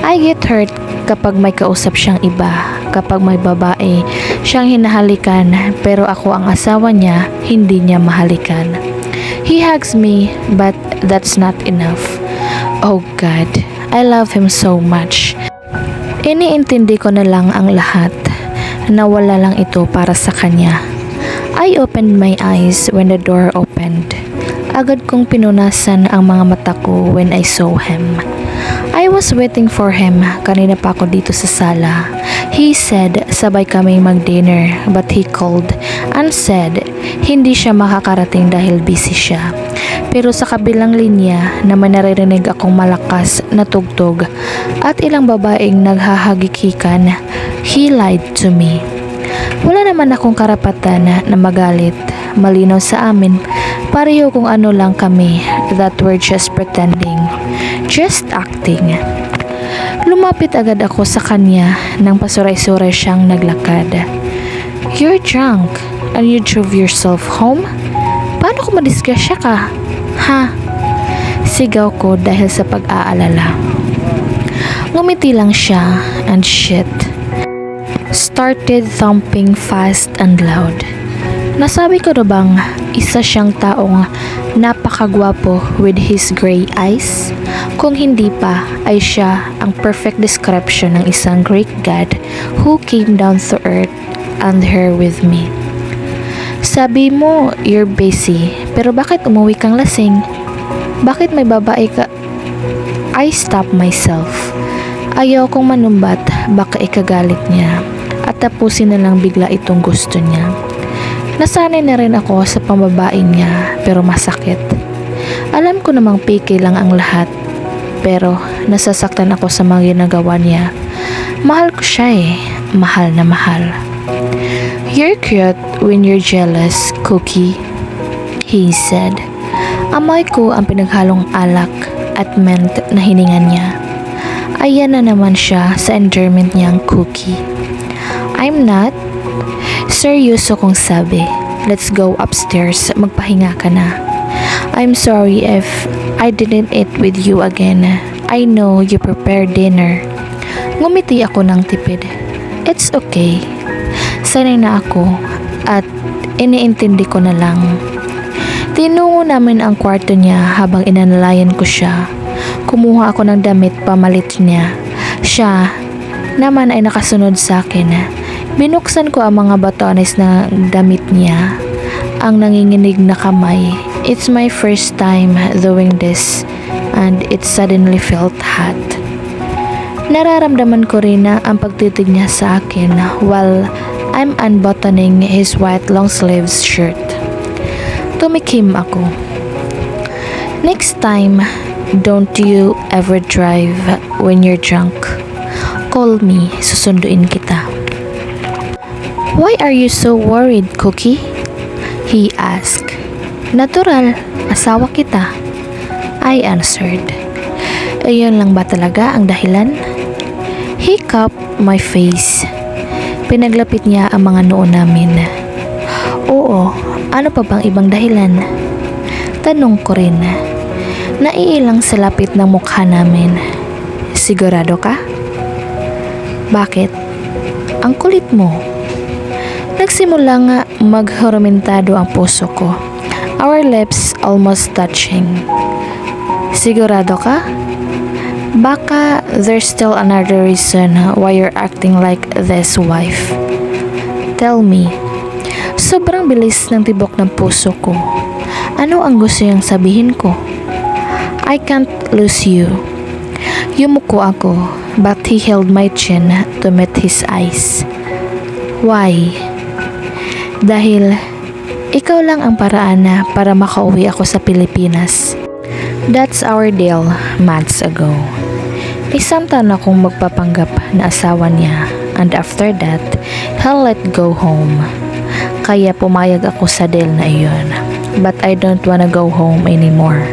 I get hurt kapag may kausap siyang iba, kapag may babae siyang hinahalikan pero ako ang asawa niya, hindi niya mahalikan. He hugs me but that's not enough. Oh God, I love him so much. Iniintindi ko na lang ang lahat. Nawala lang ito para sa kanya. I opened my eyes when the door opened. Agad kong pinunasan ang mga mata ko when I saw him. I was waiting for him. Kanina pa ako dito sa sala. He said sabay kami mag-dinner but he called and said hindi siya makakarating dahil busy siya. Pero sa kabilang linya naman naririnig akong malakas na tugtog at ilang babaeng naghahagikikan. He lied to me. Wala naman akong karapatan na magalit. Malinaw sa amin, pareho kung ano lang kami that we're just pretending. Just acting. Lumapit agad ako sa kanya nang pasuray-suray siyang naglakad. You're drunk and you drove yourself home? Paano kung madisgrasya ka? Ha? Sigaw ko dahil sa pag-aalala. Ngumiti lang siya and shit started thumping fast and loud. Nasabi ko na bang isa siyang taong napakagwapo with his gray eyes? Kung hindi pa, ay siya ang perfect description ng isang Greek god who came down to earth and here with me. Sabi mo, you're busy, pero bakit umuwi kang lasing? Bakit may babae ka? I stopped myself. Ayaw kong manumbat, baka ikagalit niya at tapusin na lang bigla itong gusto niya. Nasanay na rin ako sa pambabae niya pero masakit. Alam ko namang picky lang ang lahat pero nasasaktan ako sa mga ginagawa niya. Mahal ko siya eh, mahal na mahal. You're cute when you're jealous, Cookie, he said. Amoy ko ang pinaghalong alak at mint na hininga niya. Ayan na naman siya sa endearment niyang Cookie. I'm not. Seryoso kong sabi. Let's go upstairs. Magpahinga ka na. I'm sorry if I didn't eat with you again. I know you prepared dinner. Ngumiti ako ng tipid. It's okay. Sanay na ako at iniintindi ko na lang. Tinungo namin ang kwarto niya habang inanalayan ko siya. Kumuha ako ng damit pamalit niya. Siya naman ay nakasunod sa akin. Binuksan ko ang mga batones na damit niya. Ang nanginginig na kamay. It's my first time doing this and it suddenly felt hot. Nararamdaman ko rin na ang pagtitig niya sa akin while I'm unbuttoning his white long sleeves shirt. Tumikim ako. Next time, don't you ever drive when you're drunk. Call me, susunduin kita. Why are you so worried, Cookie? He asked. Natural, asawa kita. I answered. Ayun lang ba talaga ang dahilan? He cupped my face. Pinaglapit niya ang mga noo namin. Oo, ano pa bang ibang dahilan? Tanong ko rin. Naiilang sa lapit ng mukha namin. Sigurado ka? Bakit? Ang kulit mo. Nagsimula nga maghurumentado ang puso ko. Our lips almost touching. Sigurado ka? Baka there's still another reason why you're acting like this, wife. Tell me. Sobrang bilis ng tibok ng puso ko. Ano ang gusto niyang sabihin ko? I can't lose you. Yumuko ako, but he held my chin to meet his eyes. Why? Dahil ikaw lang ang paraan na para makauwi ako sa Pilipinas. That's our deal months ago. Isang taon akong magpapanggap na asawa niya, and after that, he'll let go home. Kaya pumayag ako sa deal na iyon. But I don't wanna go home anymore.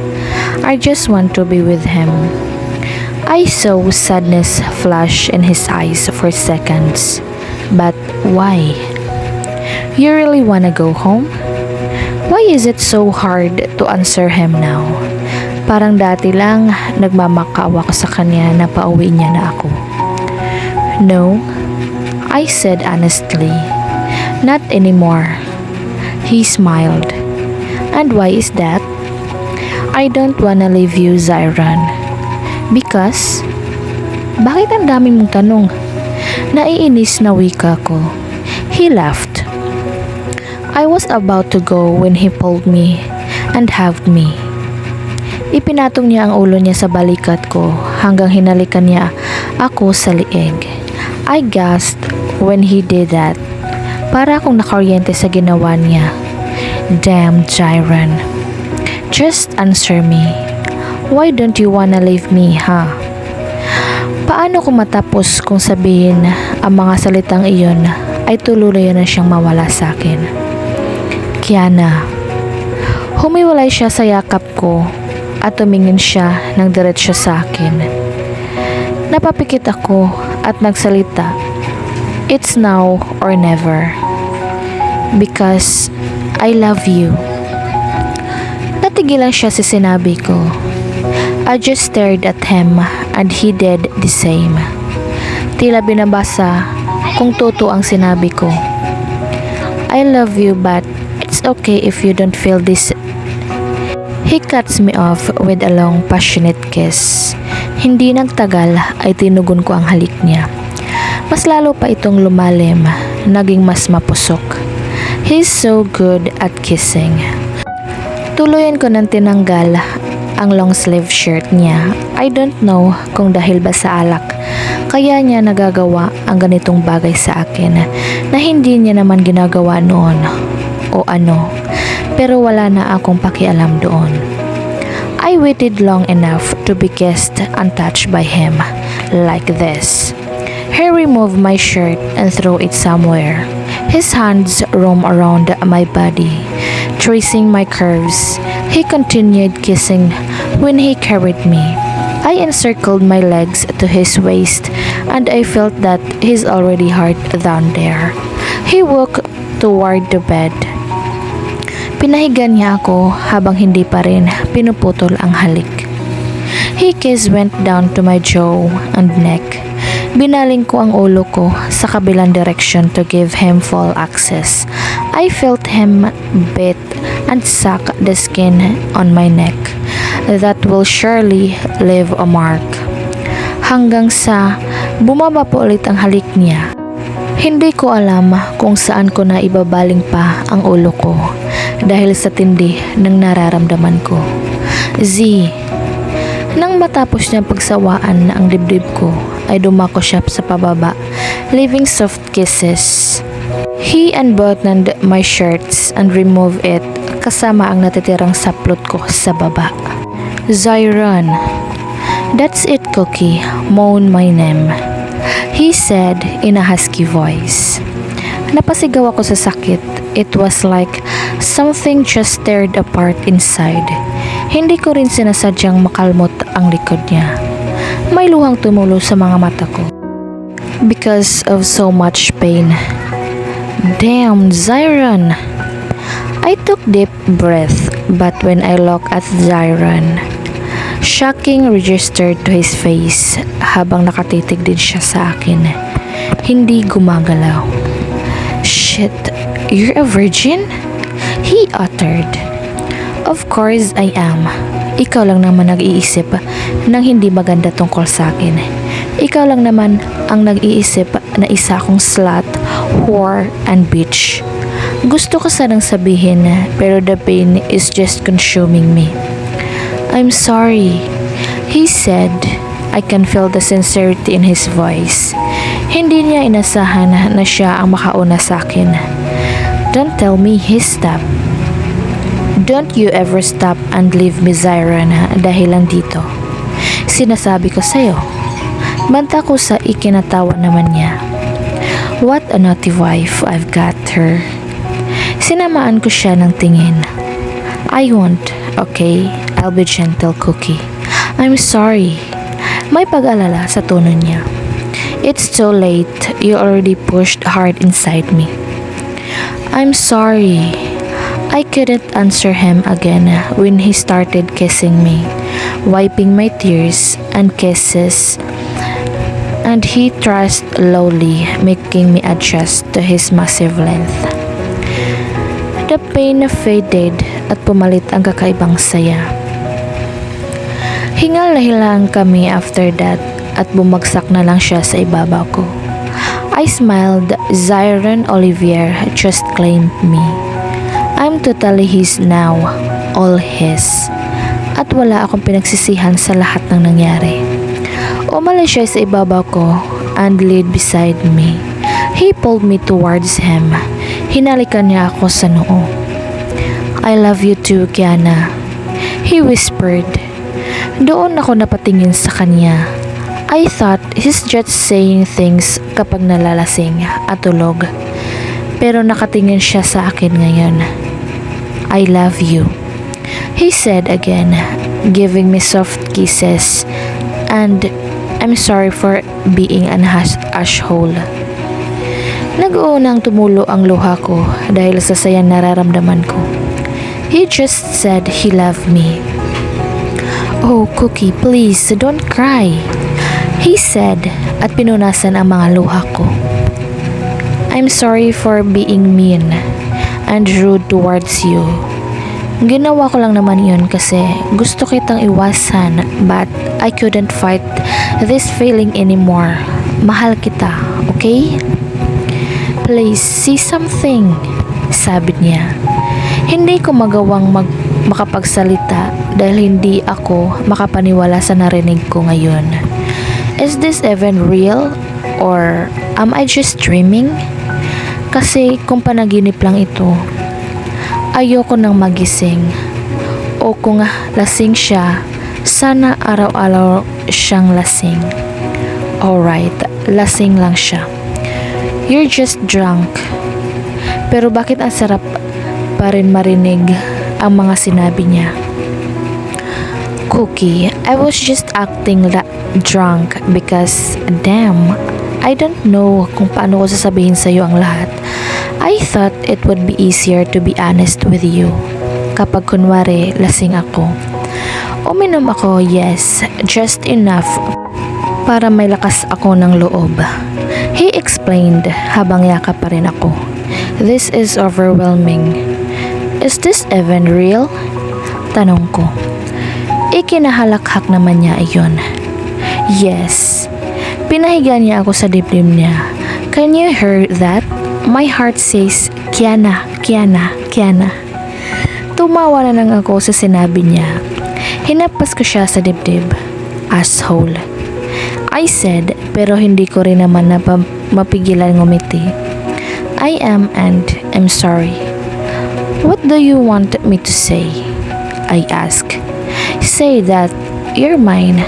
I just want to be with him. I saw sadness flash in his eyes for seconds. But why? You really wanna go home? Why is it so hard to answer him now? Parang dati lang nagmamakawa ko sa kanya na pauwi niya na ako. No, I said honestly. Not anymore. He smiled. And why is that? I don't wanna leave you, Zyron. Because? Bakit ang dami mong tanong? Naiinis na wika ko. He laughed. I was about to go when he pulled me and hugged me. Ipinatong niya ang ulo niya sa balikat ko hanggang hinalikan niya ako sa liig. I gasped when he did that. Para akong nakaryente sa ginawa niya. Damn, Zyron. Just answer me. Why don't you wanna leave me, huh? Paano ko matapos kung sabihin ang mga salitang iyon ay tuluyan na siyang mawala sa akin? Kiana. Humiwalay siya sa yakap ko at tumingin siya ng diretsyo sa akin. Napapikit ako at nagsalita. It's now or never. Because I love you. Natigilan siya sa sinabi ko. I just stared at him and he did the same. Tila binabasa kung totoo ang sinabi ko. I love you but it's okay if you don't feel this. He cuts me off with a long passionate kiss. Hindi nagtagal ay tinugon ko ang halik niya. Mas lalo pa itong lumalim, naging mas mapusok. He's so good at kissing. Tuluyan ko nang tinanggal ang long sleeve shirt niya. I don't know kung dahil ba sa alak, kaya niya nagagawa ang ganitong bagay sa akin na hindi niya naman ginagawa noon o ano, pero wala na akong pakialam doon. I waited long enough to be kissed and touched by him like this. He removed my shirt and threw it somewhere. His hands roamed around my body, tracing my curves. He continued kissing when he carried me. I encircled my legs to his waist and I felt that he's already hard down there. He walked toward the bed. Pinahigan niya ako habang hindi pa rin pinuputol ang halik. His kiss went down to my jaw and neck. Binaling ko ang ulo ko sa kabilang direction to give him full access. I felt him bite and suck the skin on my neck. That will surely leave a mark. Hanggang sa bumaba po ulit ang halik niya. Hindi ko alam kung saan ko na ibabaling pa ang ulo ko dahil sa tindi ng nararamdaman ko. Z. Nang matapos niya pagsawaan na ang dibdib ko, ay dumako siya sa pababa, leaving soft kisses. He unbuttoned my shirts and removed it kasama ang natitirang saplot ko sa baba. Zyron. That's it, Cookie. Moan my name. He said in a husky voice. Napasigaw ako sa sakit. It was like something just teared apart inside. Hindi ko rin sinasadyang makalmot ang likod niya. May luhang tumulo sa mga mata ko. Because of so much pain. Damn, Zyron! I took deep breath, but when I looked at Zyron, shocking registered to his face habang nakatitig din siya sa akin. Hindi gumagalaw. Shit, you're a virgin? He uttered. Of course I am. Ikaw lang naman nag-iisip ng hindi maganda tungkol sa akin. Ikaw lang naman ang nag-iisip na isa akong slut, whore, and bitch. Gusto ko sanang sabihin pero the pain is just consuming me. I'm sorry, he said. I can feel the sincerity in his voice. Hindi niya inasahan na siya ang makauna sa akin. Don't tell me he stopped. Don't you ever stop and leave me, Zyron, dahil lang dito. Sinasabi ko sa'yo. Banta ko sa ikinatawa naman niya. What a naughty wife I've got her. Sinamaan ko siya ng tingin. I won't, okay? I'll be gentle, Cookie. I'm sorry. May pag-alala sa tono niya. It's too late. You already pushed hard inside me. I'm sorry. I couldn't answer him again when he started kissing me, wiping my tears and kisses, and he thrust lowly, making me adjust to his massive length. The pain faded at pumalit ang kakaibang saya. Hingal na hilang kami after that at bumagsak na lang siya sa ibabaw ko. I smiled. Zyron Olivier just claimed me. I'm totally his now, all his. At wala akong pinagsisihan sa lahat ng nangyari. Umalis siya sa ibabaw ko and laid beside me. He pulled me towards him. Hinalikan niya ako sa noo. I love you too, Kiana. He whispered. Doon ako napatingin sa kanya. I thought he's just saying things kapag nalalasing at tulog. Pero nakatingin siya sa akin ngayon. I love you, he said again, giving me soft kisses, and I'm sorry for being an asshole. Nag-uunang tumulo ang luha ko dahil sa sayang nararamdaman ko. He just said he loved me. Oh, Cookie, please, don't cry, he said at pinunasan ang mga luha ko. I'm sorry for being mean and rude towards you. Ginawa ko lang naman yun kasi gusto kitang iwasan, but I couldn't fight this feeling anymore. Mahal kita, okay? Please, say something, sabi niya. Hindi ko magawang makapagsalita dahil hindi ako makapaniwala sa narinig ko ngayon. Is this even real? Or am I just dreaming? Kasi kung panaginip lang ito, ayoko nang magising. O kung lasing siya, sana araw-araw siyang lasing. Alright, lasing lang siya. You're just drunk. Pero bakit ang sarap pa rin marinig ang mga sinabi niya? Cookie, I was just acting drunk because, damn, I don't know kung paano ko sasabihin sa'yo ang lahat. I thought it would be easier to be honest with you. Kapag kunwari, lasing ako. Uminom ako, yes, just enough para may lakas ako ng loob. He explained habang yakap pa rin ako. This is overwhelming. Is this even real? Tanong ko. Ikinahalakhak naman niya iyon. Yes. Pinahiga niya ako sa dibdib niya. Can you hear that? My heart says, Kiana, Kiana, Kiana. Tumawa na lang ako sa sinabi niya. Hinapas ko siya sa dibdib. Asshole. I said, pero hindi ko rin naman mapigilan ngumiti. I am and I'm sorry. What do you want me to say? I asked. Say that you're mine.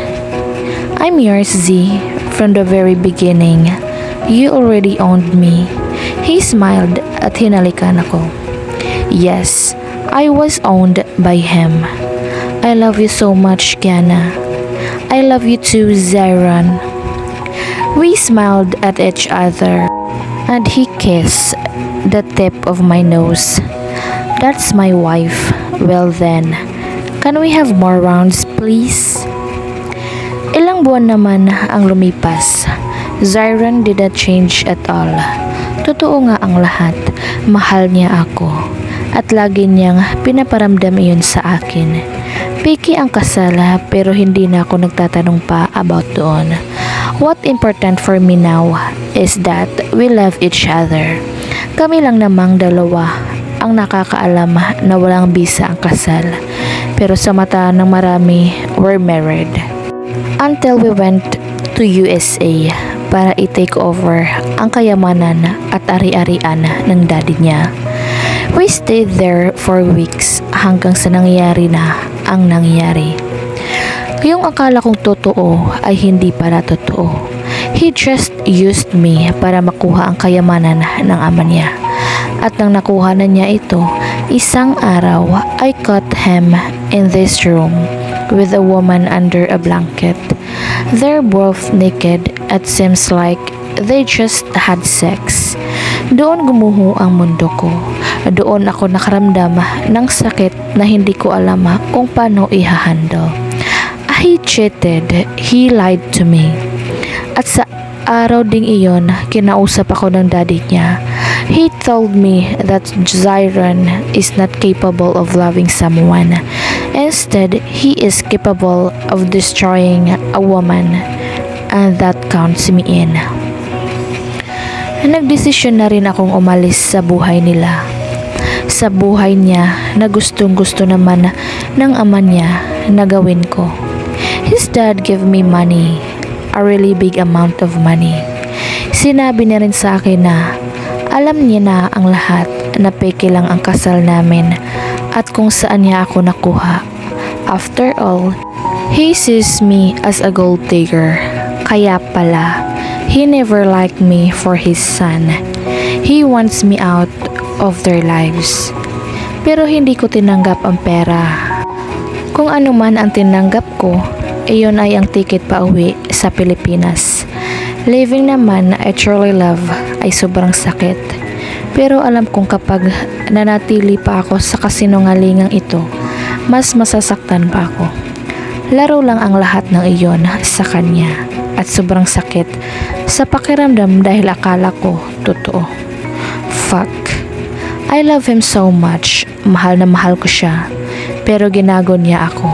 I'm yours, Z. From the very beginning, you already owned me. He smiled at hinalikan ako. Yes, I was owned by him. I love you so much, Kiana. I love you too, Zyron. We smiled at each other, and he kissed the tip of my nose. That's my wife. Well then, can we have more rounds, please? Ilang buwan naman ang lumipas. Zyron did not change at all. Totoo nga ang lahat. Mahal niya ako. At lagi niyang pinaparamdam iyon sa akin. Picky ang kasal pero hindi na ako nagtatanong pa about doon. What important for me now is that we love each other. Kami lang namang dalawa ang nakakaalam na walang bisa ang kasal. Pero sa mata ng marami, we're married. Until we went to USA para i-take over ang kayamanan at ari-arian ng daddy niya. We stayed there for weeks hanggang sa nangyari na ang nangyari. Yung akala kong totoo ay hindi pala totoo. He just used me para makuha ang kayamanan ng ama niya. At nang nakuha na niya ito, isang araw I caught him in this room with a woman under a blanket. They're both naked. It seems like they just had sex. Doon gumuho ang mundo ko. Doon ako nakaramdam ng sakit na hindi ko alam kung paano i-handle. He cheated. He lied to me. At sa araw ding iyon, kinausap ako ng daddy niya. He told me that Zyron is not capable of loving someone. Instead, he is capable of destroying a woman, and that counts me in. Nagdesisyon na rin akong umalis sa buhay nila. Sa buhay niya na gustong gusto naman ng ama niya na gawin ko. His dad gave me money, a really big amount of money. Sinabi niya rin sa akin na alam niya na ang lahat na peke lang ang kasal namin at kung saan niya ako nakuha. After all, he sees me as a gold digger. Kaya pala, he never liked me for his son. He wants me out of their lives. Pero hindi ko tinanggap ang pera. Kung ano man ang tinanggap ko, iyon ay ang ticket pa uwi sa Pilipinas. Living naman I truly love ay sobrang sakit. Pero alam kong kapag nanatili pa ako sa kasinungalingang ito, mas masasaktan pa ako. Laro lang ang lahat ng iyon sa kanya at sobrang sakit sa pakiramdam dahil akala ko totoo. Fuck. I love him so much. Mahal na mahal ko siya. Pero ginago niya ako.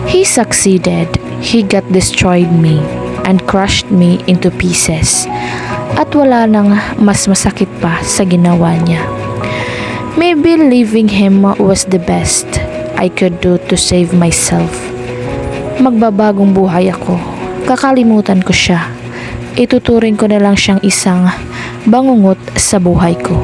He succeeded. He got destroyed me and crushed me into pieces. At wala nang mas masakit pa sa ginawa niya. Maybe leaving him was the best I could do to save myself. Magbabagong buhay ako. Kakalimutan ko siya. Ituturing ko na lang siyang isang bangungot sa buhay ko.